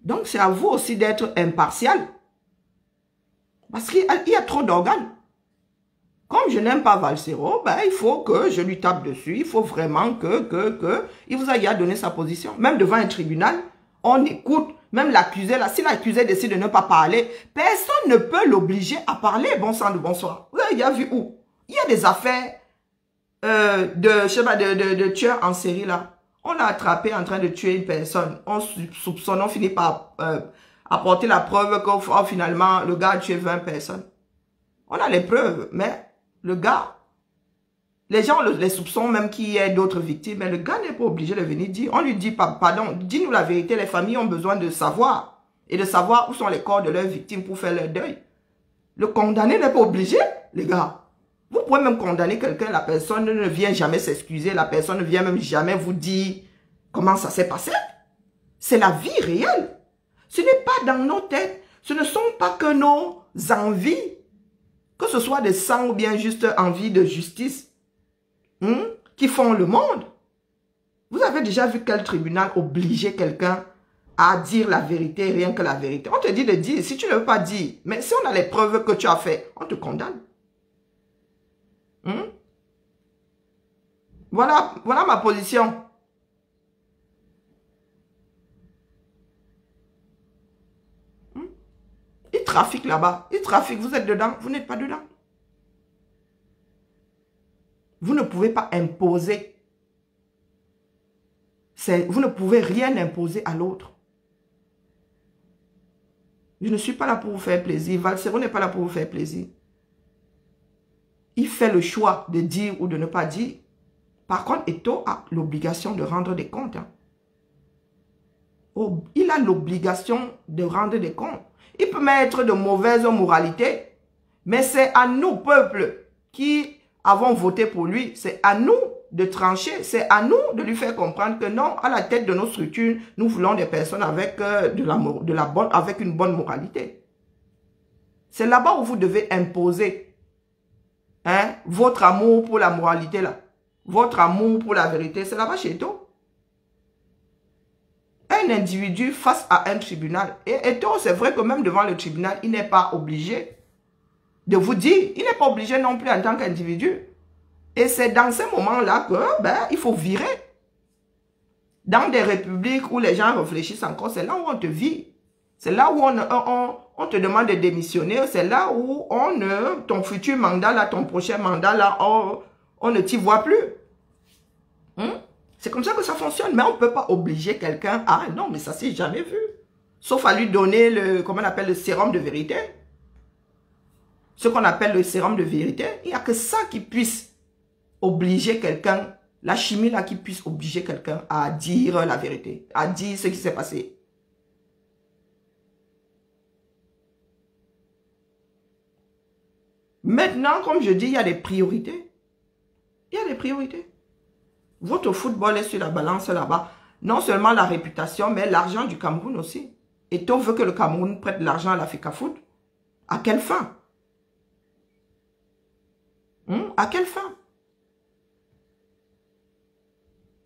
Donc, c'est à vous aussi d'être impartial. Parce qu'il y a trop d'organes. Comme je n'aime pas Valsero, ben, il faut que je lui tape dessus. Il faut vraiment il vous a donné sa position. Même devant un tribunal, on écoute. Même l'accusé, là, si l'accusé décide de ne pas parler, personne ne peut l'obliger à parler. Bon sang de bonsoir. Vous avez vu où? Il y a des affaires de tueurs en série, là. On l'a attrapé en train de tuer une personne. On soupçonne, on finit par apporter la preuve que finalement, le gars a tué 20 personnes. On a les preuves, mais le gars, les gens les soupçonnent même qu'il y ait d'autres victimes, mais le gars n'est pas obligé de venir dire. On lui dit, pardon, dis-nous la vérité, les familles ont besoin de savoir, et de savoir où sont les corps de leurs victimes pour faire leur deuil. Le condamné n'est pas obligé, les gars. Vous pouvez même condamner quelqu'un, la personne ne vient jamais s'excuser, la personne ne vient même jamais vous dire comment ça s'est passé. C'est la vie réelle. Ce n'est pas dans nos têtes, ce ne sont pas que nos envies, que ce soit des sangs ou bien juste envie de justice, qui font le monde. Vous avez déjà vu quel tribunal obligeait quelqu'un à dire la vérité, rien que la vérité. On te dit de dire, si tu ne veux pas dire, mais si on a les preuves que tu as fait, on te condamne. Voilà ma position. Ils trafiquent là-bas. Ils trafiquent, vous êtes dedans, vous n'êtes pas dedans. Vous ne pouvez pas imposer. Vous ne pouvez rien imposer à l'autre. Je ne suis pas là pour vous faire plaisir. Valsero n'est pas là pour vous faire plaisir. Il fait le choix de dire ou de ne pas dire. Par contre, Eto'o a l'obligation de rendre des comptes. Hein. Oh, il a l'obligation de rendre des comptes. Il peut mettre de mauvaises moralités. Mais c'est à nous, peuple, qui avons voté pour lui. C'est à nous de trancher. C'est à nous de lui faire comprendre que non, à la tête de nos structures, nous voulons des personnes avec, avec une bonne moralité. C'est là-bas où vous devez imposer votre amour pour la moralité, là. Votre amour pour la vérité. C'est là-bas chez Eto'o. Un individu face à un tribunal. Et Eto'o, c'est vrai que même devant le tribunal, il n'est pas obligé de vous dire. Il n'est pas obligé non plus en tant qu'individu. Et c'est dans ces moments-là que il faut virer. Dans des républiques où les gens réfléchissent encore, c'est là où on te vire. C'est là où on te demande de démissionner. C'est là où ton futur mandat, là, ton prochain mandat, là, on ne t'y voit plus. C'est comme ça que ça fonctionne. Mais on ne peut pas obliger quelqu'un à... Non, mais ça s'est jamais vu. Sauf à lui donner comment on appelle, le sérum de vérité. Ce qu'on appelle le sérum de vérité. Il n'y a que ça qui puisse obliger quelqu'un, la chimie là, qui puisse obliger quelqu'un à dire la vérité, à dire ce qui s'est passé. Maintenant, comme je dis, il y a des priorités. Il y a des priorités. Votre football est sur la balance là-bas. Non seulement la réputation, mais l'argent du Cameroun aussi. Et on veut que le Cameroun prête de l'argent à l'Africa Foot. À quelle fin? À quelle fin?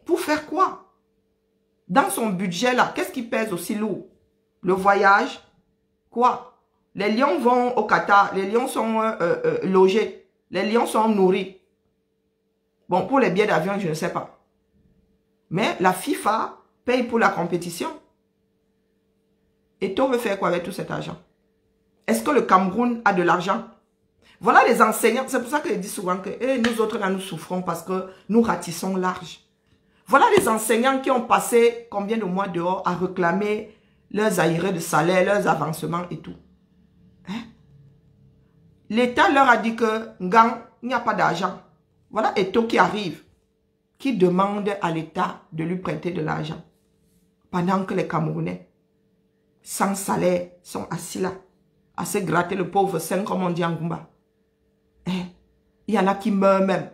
Pour faire quoi? Dans son budget là, qu'est-ce qui pèse aussi lourd? Le voyage? Quoi? Les lions vont au Qatar, les lions sont logés, les lions sont nourris. Bon, pour les billets d'avion, je ne sais pas. Mais la FIFA paye pour la compétition. Et Eto'o veut faire quoi avec tout cet argent? Est-ce que le Cameroun a de l'argent? Voilà les enseignants. C'est pour ça que je dis souvent que nous autres, là, nous souffrons parce que nous ratissons large. Voilà les enseignants qui ont passé combien de mois dehors à réclamer leurs arriérés de salaire, leurs avancements et tout. Hein? L'État leur a dit que Ngang, il n'y a pas d'argent. Voilà Eto'o qui arrive, qui demande à l'État de lui prêter de l'argent. Pendant que les Camerounais, sans salaire, sont assis là, à se gratter le pauvre sein, comme on dit en Goumba. Hein? Il y en a qui meurent même,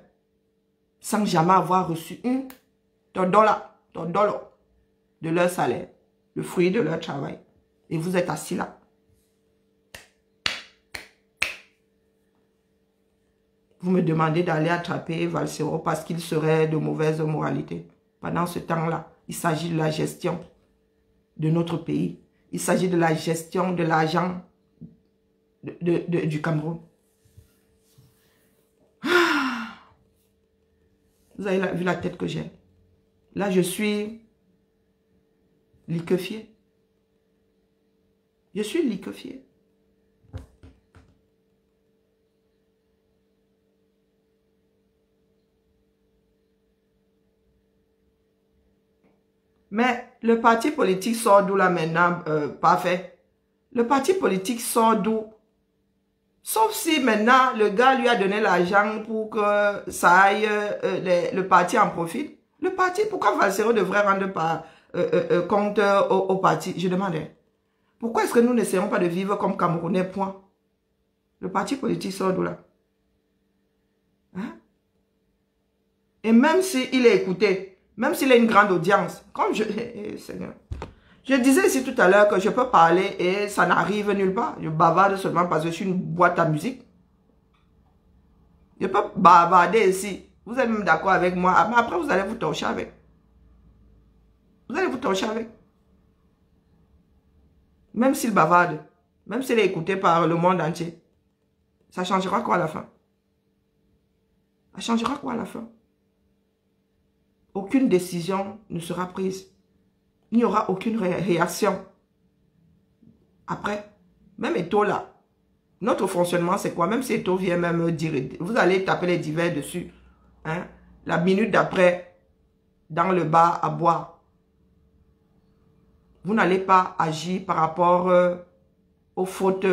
sans jamais avoir reçu ton dollar de leur salaire, le fruit de leur travail. Et vous êtes assis là. Vous me demandez d'aller attraper Valsero parce qu'il serait de mauvaise moralité. Pendant ce temps-là, il s'agit de la gestion de notre pays. Il s'agit de la gestion de l'argent du Cameroun. Vous avez vu la tête que j'ai. Là, je suis liquéfié. Je suis liquéfié. Mais le parti politique sort d'où là maintenant, parfait. Le parti politique sort d'où? Sauf si maintenant, le gars lui a donné l'argent pour que ça aille, le parti en profite. Le parti, pourquoi Valsero devrait rendre compte au parti? Je demandais. Pourquoi est-ce que nous n'essayons pas de vivre comme Camerounais, point? Le parti politique sort d'où là? Hein? Et même s'il est écouté, même s'il a une grande audience, comme Seigneur. Je disais ici tout à l'heure que je peux parler et ça n'arrive nulle part. Je bavarde seulement parce que je suis une boîte à musique. Je peux bavarder ici. Vous êtes même d'accord avec moi. Mais après, vous allez vous torcher avec. Vous allez vous torcher avec. Même s'il bavarde, même s'il est écouté par le monde entier, ça changera quoi à la fin? Ça changera quoi à la fin? Aucune décision ne sera prise. Il n'y aura aucune réaction. Après, même Eto'o là, notre fonctionnement c'est quoi? Même si Eto'o vient même dire, vous allez taper les divers dessus. Hein? La minute d'après, dans le bar à boire. Vous n'allez pas agir par rapport aux fautes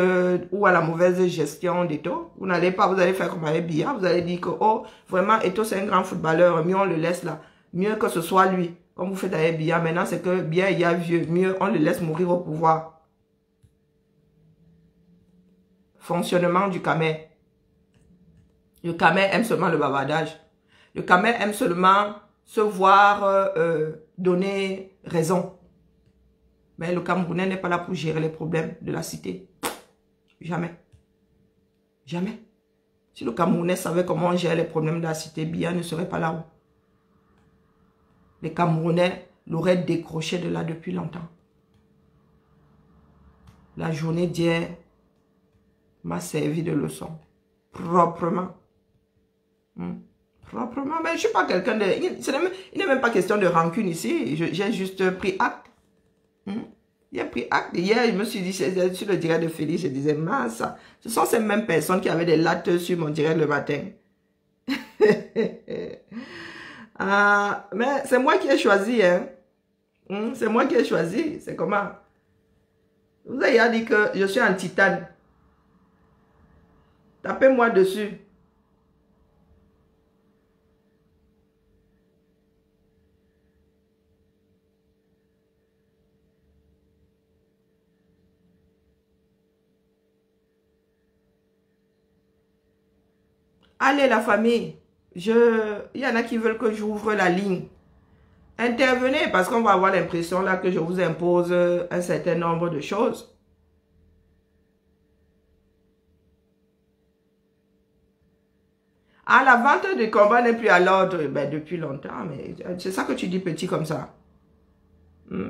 ou à la mauvaise gestion d'Eto'o. Vous n'allez pas, vous allez faire comme avec Biya. Vous allez dire que, oh, vraiment, Eto'o c'est un grand footballeur. Mieux on le laisse là. Mieux que ce soit lui. Comme vous faites avec Biya. Maintenant, c'est que Biya il y a vieux. Mieux on le laisse mourir au pouvoir. Fonctionnement du Camer. Le Camer aime seulement le bavardage. Le Camer aime seulement se voir donner raison. Mais le Camerounais n'est pas là pour gérer les problèmes de la cité. Jamais. Jamais. Si le Camerounais savait comment on gère les problèmes de la cité, Biya ne serait pas là-haut. Les Camerounais l'auraient décroché de là depuis longtemps. La journée d'hier m'a servi de leçon. Proprement. Proprement. Mais je ne suis pas quelqu'un de... Il n'est même pas question de rancune ici. J'ai juste pris acte. J'ai pris acte. Hier, je me suis dit, sur le direct de Félix, je disais, mince, ce sont ces mêmes personnes qui avaient des lattes sur mon direct le matin. Mais c'est moi qui ai choisi, hein. C'est moi qui ai choisi. C'est comment? Vous avez dit que je suis en titane. Tapez-moi dessus. Allez, la famille. Il y en a qui veulent que j'ouvre la ligne. Intervenez parce qu'on va avoir l'impression là que je vous impose un certain nombre de choses. Ah, la vente de combat n'est plus à l'ordre. Ben, depuis longtemps, mais c'est ça que tu dis petit comme ça.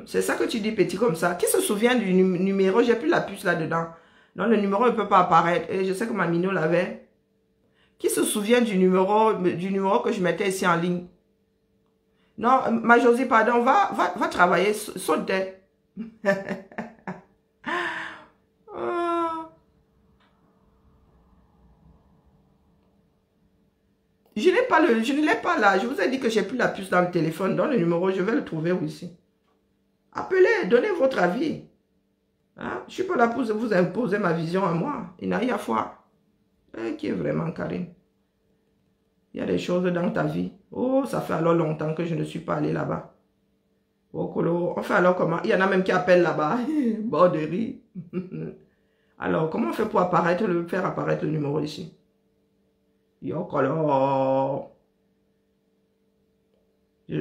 C'est ça que tu dis petit comme ça. Qui se souvient du numéro? J'ai plus la puce là-dedans. Donc, le numéro ne peut pas apparaître. Et je sais que ma Minou l'avait. Qui se souvient du numéro que je mettais ici en ligne? Non, ma Josie, pardon, va travailler, saute. Je ne l'ai pas là. Je vous ai dit que j'ai plus la puce dans le téléphone. Dans le numéro, je vais le trouver aussi. Appelez, donnez votre avis. Hein? Je ne suis pas là pour vous imposer ma vision à moi. Il n'a rien à voir. Qui est vraiment Karine? Il y a des choses dans ta vie. Oh, ça fait alors longtemps que je ne suis pas allé là-bas. Oh, Colo, on fait alors comment? Il y en a même qui appellent là-bas. Borderie. Alors, comment on fait pour faire apparaître le numéro ici? Yo, Colo.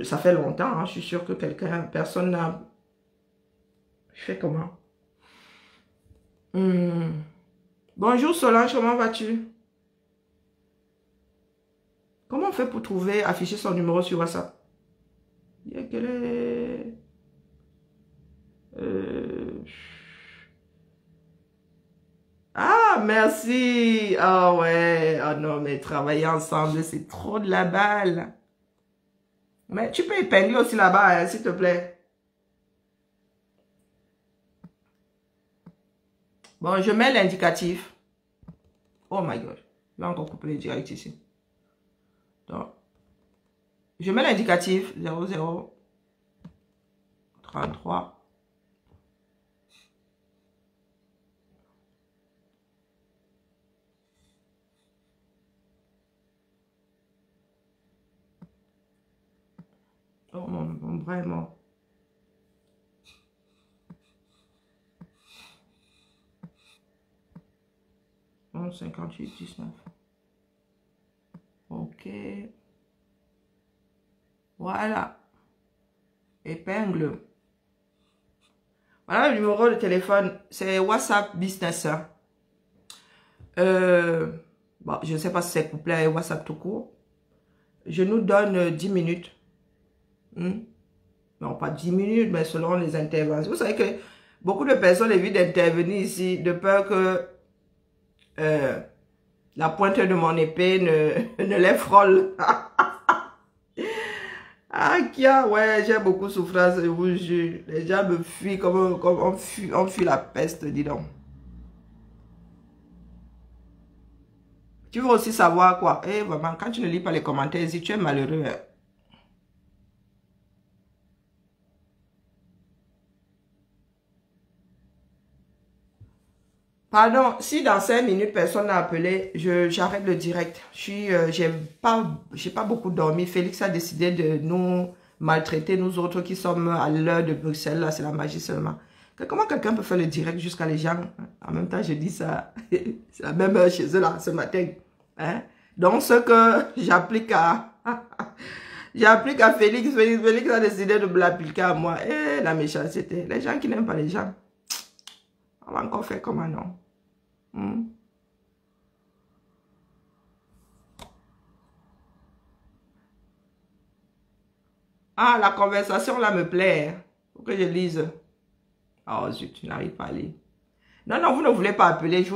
Ça fait longtemps, hein, je suis sûr que personne n'a... Je fais comment? Bonjour Solange, comment vas-tu? Comment on fait pour afficher son numéro sur WhatsApp? Ah, merci. Ah ouais. Ah non, mais travailler ensemble, c'est trop de la balle. Mais tu peux épingler aussi là-bas, hein, s'il te plaît. Bon, je mets l'indicatif. Oh my God. Je vais encore couper les directs ici. Donc, je mets l'indicatif 00 33. Oh mon vraiment. Bon, 58, 19. Ok. Voilà. Épingle. Voilà le numéro de téléphone. C'est WhatsApp Business. Bon, je ne sais pas si c'est couplé avec WhatsApp tout court. Je nous donne 10 minutes. Non, pas 10 minutes, mais selon les interventions. Vous savez que beaucoup de personnes évitent d'intervenir ici de peur que la pointe de mon épée ne les frôle. Ah, Kia, ouais, j'ai beaucoup de souffrance, je vous jure. Les gens me fuient comme on fuit la peste, dis donc. Tu veux aussi savoir quoi? Eh, vraiment, quand tu ne lis pas les commentaires, si tu es malheureux. Hein. Pardon, si dans 5 minutes, personne n'a appelé, j'arrête le direct. J'ai pas beaucoup dormi. Félix a décidé de nous maltraiter, nous autres qui sommes à l'heure de Bruxelles. Là, c'est la magie seulement. Comment quelqu'un peut faire le direct jusqu'à les gens? En même temps, je dis ça. C'est la même heure chez eux là, ce matin. Hein? Donc, ce que j'applique à... j'applique à Félix. Félix a décidé de me l'appliquer à moi. Et la méchanceté. Les gens qui n'aiment pas les gens. On va encore faire comment, non? Ah, la conversation là me plaît. Faut que je lise. Oh, zut, tu n'arrives pas à lire. Non, non, vous ne voulez pas appeler.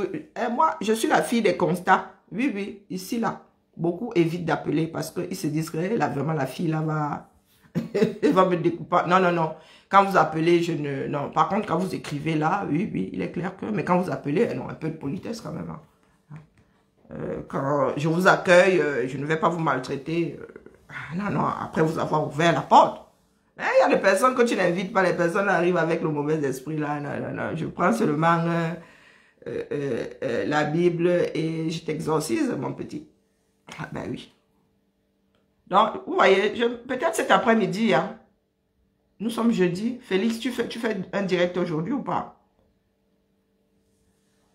Moi, je suis la fille des constats. Oui, oui, ici, là. Beaucoup évitent d'appeler parce qu'ils se disent que là, vraiment, la fille là va... elle va me découper. Non, non, non. Quand vous appelez, je ne... Non, par contre, quand vous écrivez là, oui, oui, il est clair que... Mais quand vous appelez, non, un peu de politesse quand même. Hein. Quand je vous accueille, je ne vais pas vous maltraiter. Non, non, après vous avoir ouvert la porte. Il y a des personnes que tu n'invites pas, les personnes arrivent avec le mauvais esprit là. Non, non, non. Je prends seulement la Bible et je t'exorcise, mon petit. Ah ben oui. Donc, vous voyez, peut-être cet après-midi, hein, nous sommes jeudi. Félix, tu fais un direct aujourd'hui ou pas?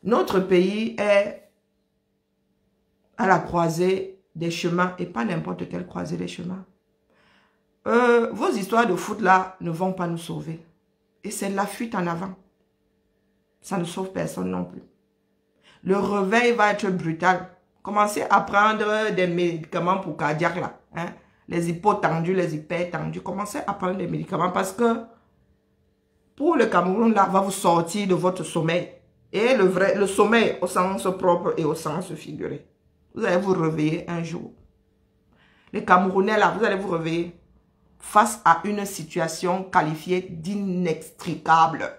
Notre pays est à la croisée des chemins et pas n'importe quelle croisée des chemins. Vos histoires de foot là ne vont pas nous sauver. Et c'est la fuite en avant. Ça ne sauve personne non plus. Le réveil va être brutal. Commencez à prendre des médicaments pour cardiaque là. Hein? Les hypotendus, les hypertendus. Commencez à prendre des médicaments parce que pour le Cameroun là va vous sortir de votre sommeil. Et le sommeil au sens propre et au sens figuré. Vous allez vous réveiller un jour. Les Camerounais, là, vous allez vous réveiller face à une situation qualifiée d'inextricable.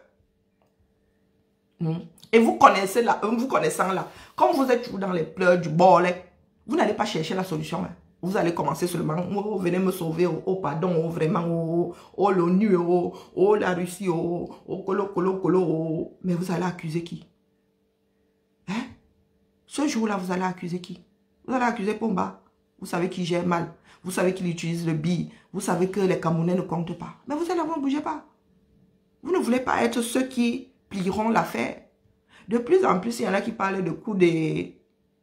Et vous connaissez là, vous connaissant là, comme vous êtes toujours dans les pleurs du bollet, vous n'allez pas chercher la solution. Hein. Vous allez commencer seulement, oh, venez me sauver, oh, pardon, oh, vraiment, oh, l'ONU, oh, la Russie, oh, colo. Mais vous allez accuser qui? Hein? Ce jour-là, vous allez accuser qui? Vous allez accuser Pomba. Vous savez qu'il gère mal. Vous savez qu'il utilise le billet. Vous savez que les Camerounais ne comptent pas. Mais vous allez, vous ne bougez pas. Vous ne voulez pas être ceux qui plieront l'affaire. De plus en plus, il y en a qui parlent de coup d'État.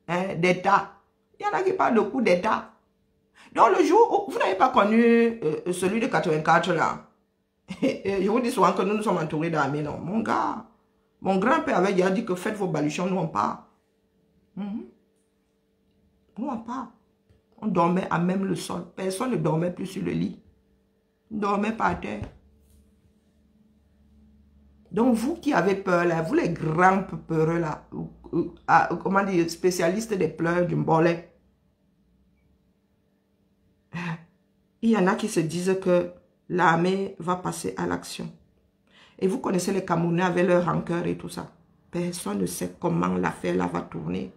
Il y en a qui parlent de coup d'État. Donc le jour où vous n'avez pas connu celui de 84 là, je vous dis souvent que nous sommes entourés d'armées. Non, mon gars, mon grand-père avait déjà dit que faites vos baluchons, nous on part. Nous on part. On dormait à même le sol. Personne ne dormait plus sur le lit. On dormait par terre. Donc, vous qui avez peur là, vous les grands peureux là, comment dire, spécialistes des pleurs du mbolet, il y en a qui se disent que l'armée va passer à l'action. Et vous connaissez les Camerounais avec leur rancœur et tout ça. Personne ne sait comment l'affaire là va tourner.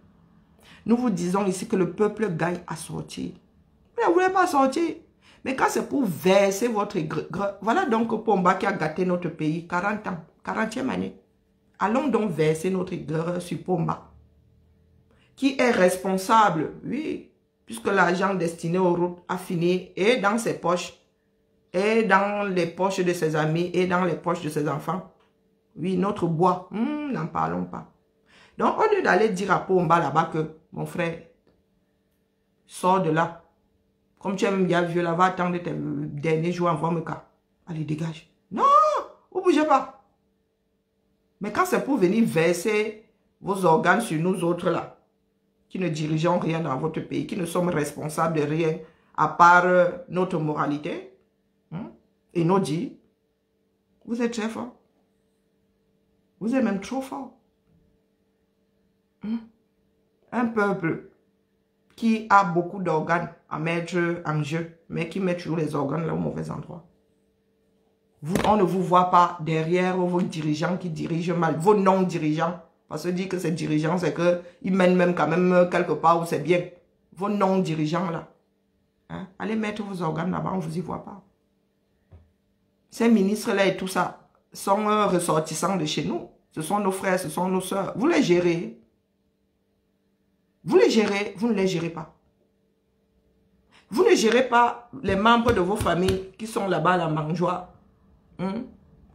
Nous vous disons ici que le peuple gagne à sortir. Vous ne voulez pas sortir. Mais quand c'est pour verser votre aigreur, voilà donc Pomba qui a gâté notre pays 40 ans, 40e année. Allons donc verser notre aigreur sur Pomba. Qui est responsable, oui, puisque l'argent destiné aux routes a fini et dans ses poches, et dans les poches de ses amis, et dans les poches de ses enfants. Oui, notre bois, n'en parlons pas. Donc, au lieu d'aller dire à Pomba là-bas que, mon frère, sors de là. Comme tu aimes bien vieux là, va attendre tes derniers jours avant me cas. Allez, dégage. Non, vous ne bougez pas. Mais quand c'est pour venir verser vos organes sur nous autres là, qui ne dirigeons rien dans votre pays, qui ne sommes responsables de rien, à part notre moralité et nos dits, vous êtes très fort. Vous êtes même trop fort. Un peuple qui a beaucoup d'organes à mettre en jeu, mais qui met toujours les organes là au mauvais endroit. On ne vous voit pas derrière vos dirigeants qui dirigent mal, vos non-dirigeants. Parce que dire que c'est dirigeants, c'est qu'ils mènent même quand même quelque part où c'est bien. Vos non-dirigeants là. Hein? Allez mettre vos organes là-bas, on ne vous y voit pas. Ces ministres-là et tout ça sont ressortissants de chez nous. Ce sont nos frères, ce sont nos soeurs. Vous les gérez. Vous les gérez, vous ne les gérez pas. Vous ne gérez pas les membres de vos familles qui sont là-bas à la mangeoire,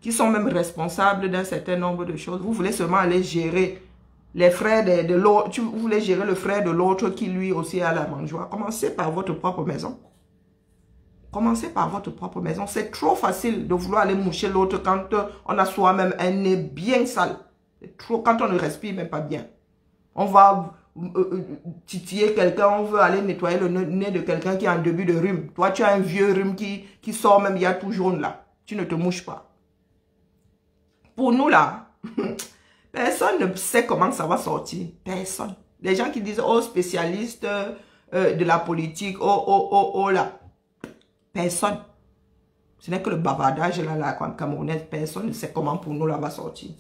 qui sont même responsables d'un certain nombre de choses. Vous voulez seulement aller gérer les frères de l'autre. Vous voulez gérer le frère de l'autre qui lui aussi est à la mangeoire. Commencez par votre propre maison. Commencez par votre propre maison. C'est trop facile de vouloir aller moucher l'autre quand on a soi-même un nez bien sale. C'est trop quand on ne respire même pas bien. On va titiller quelqu'un, on veut aller nettoyer le nez de quelqu'un qui est en début de rhume. Toi, tu as un vieux rhume qui sort même, il y a tout jaune là. Tu ne te mouches pas. Pour nous là, personne ne sait comment ça va sortir. Personne. Les gens qui disent, oh, spécialiste de la politique, oh là. Personne. Ce n'est que le bavardage là, la camerounaise. Personne ne sait comment pour nous là va sortir.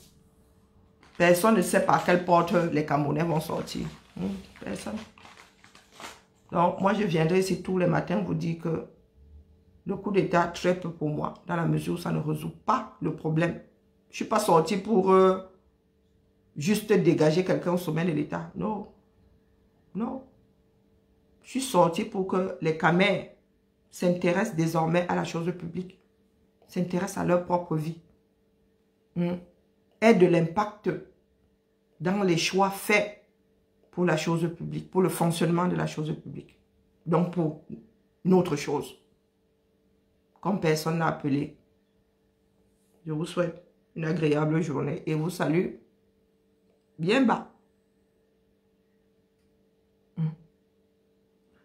Personne ne sait par quelle porte les Camerounais vont sortir. Personne. Donc, moi, je viendrai ici tous les matins vous dire que le coup d'État, très peu pour moi, dans la mesure où ça ne résout pas le problème. Je ne suis pas sorti pour juste dégager quelqu'un au sommet de l'État. Non. Non. Je suis sorti pour que les Camers s'intéressent désormais à la chose publique. S'intéressent à leur propre vie. Aient de l'impact dans les choix faits pour la chose publique, pour le fonctionnement de la chose publique. Donc pour notre chose. Comme personne n'a appelé, je vous souhaite une agréable journée et vous salue bien bas.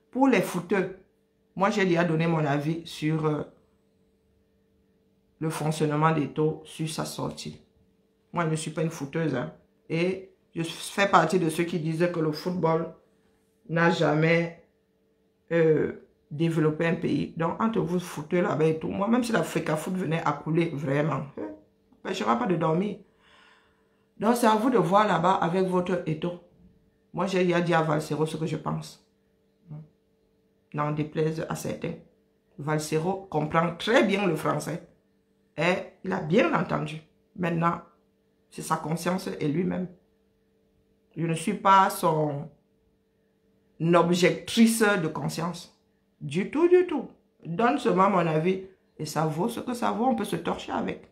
Pour les fouteux, moi j'ai déjà donné mon avis sur le fonctionnement des taux, sur sa sortie. Moi, je ne suis pas une fouteuse. Hein. Et je fais partie de ceux qui disaient que le football n'a jamais développé un pays. Donc, entre vous foutez là-bas et tout, moi, même si l'Africa Foot venait à couler vraiment, ça n'empêchera pas de dormir. Donc, c'est à vous de voir là-bas avec votre étau. Moi, j'ai déjà dit à Valsero ce que je pense. N'en déplaise à certains. Valsero comprend très bien le français. Et il a bien entendu. Maintenant, c'est sa conscience et lui-même. Je ne suis pas son objectrice de conscience. Du tout, du tout. Donne seulement mon avis. Et ça vaut ce que ça vaut. On peut se torcher avec.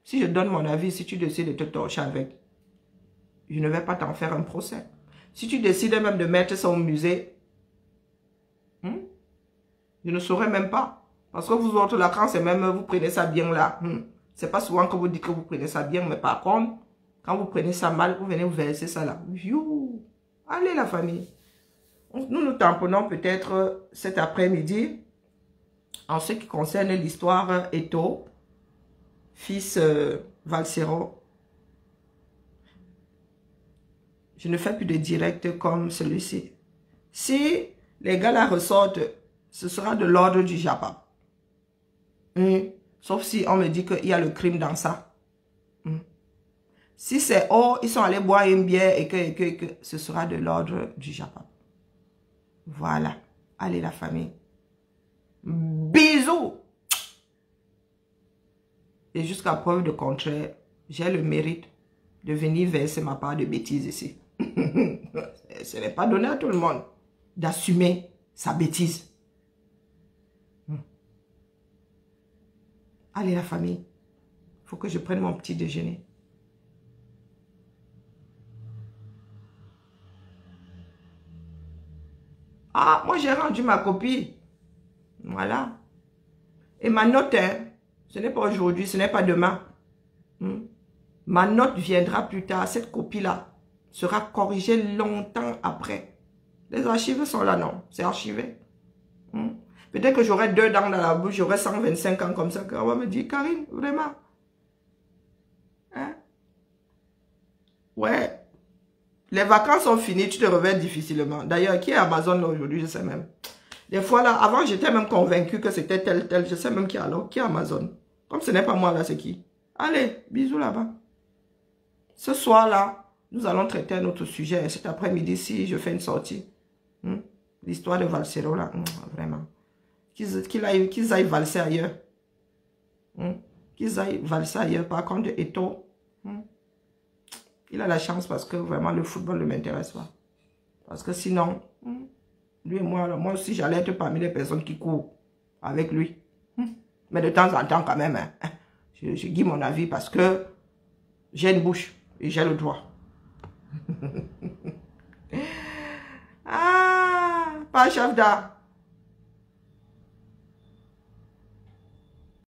Si je donne mon avis, si tu décides de te torcher avec, je ne vais pas t'en faire un procès. Si tu décides même de mettre ça au musée, je ne saurais même pas. Parce que vous autres là, quand c'est même, vous prenez ça bien là. C'est pas souvent que vous dites que vous prenez ça bien, mais par contre, quand vous prenez ça mal, vous venez vous verser ça là. Allez la famille. Nous tamponnons peut-être cet après-midi en ce qui concerne l'histoire Eto'o, fils Valsero. Je ne fais plus de direct comme celui-ci. Si les gars là ressortent, ce sera de l'ordre du Japon. Sauf si on me dit qu'il y a le crime dans ça. Si c'est ils sont allés boire une bière et que ce sera de l'ordre du Japon. Voilà. Allez la famille. Bisous. Et jusqu'à preuve de contraire, j'ai le mérite de venir verser ma part de bêtises ici. Ce n'est pas donné à tout le monde d'assumer sa bêtise. Allez la famille, il faut que je prenne mon petit déjeuner. Ah, moi j'ai rendu ma copie. Voilà. Et ma note, ce n'est pas aujourd'hui, ce n'est pas demain. Ma note viendra plus tard. Cette copie-là sera corrigée longtemps après. Les archives sont là, non? C'est archivé. Peut-être que j'aurai 2 dents dans la bouche, j'aurai 125 ans comme ça. On va me dire, Karine, vraiment? Hein? Ouais. Les vacances sont finies, tu te réveilles difficilement. D'ailleurs, qui est Amazon aujourd'hui, je sais même. Des fois là, avant j'étais même convaincu que c'était tel, je sais même qui alors. Qui est Amazon? Comme ce n'est pas moi là, c'est qui? Allez, bisous là-bas. Ce soir là, nous allons traiter un autre sujet. Cet après-midi, si je fais une sortie. L'histoire de Valsero là, vraiment. Qu'ils aillent valser ailleurs. Qu'ils aillent valser ailleurs. Par contre, Eto'o, il a la chance parce que vraiment le football ne m'intéresse pas. Parce que sinon, lui et moi aussi j'allais être parmi les personnes qui courent avec lui. Mais de temps en temps quand même, je dis mon avis parce que j'ai une bouche et j'ai le droit. Ah, pas Chavda.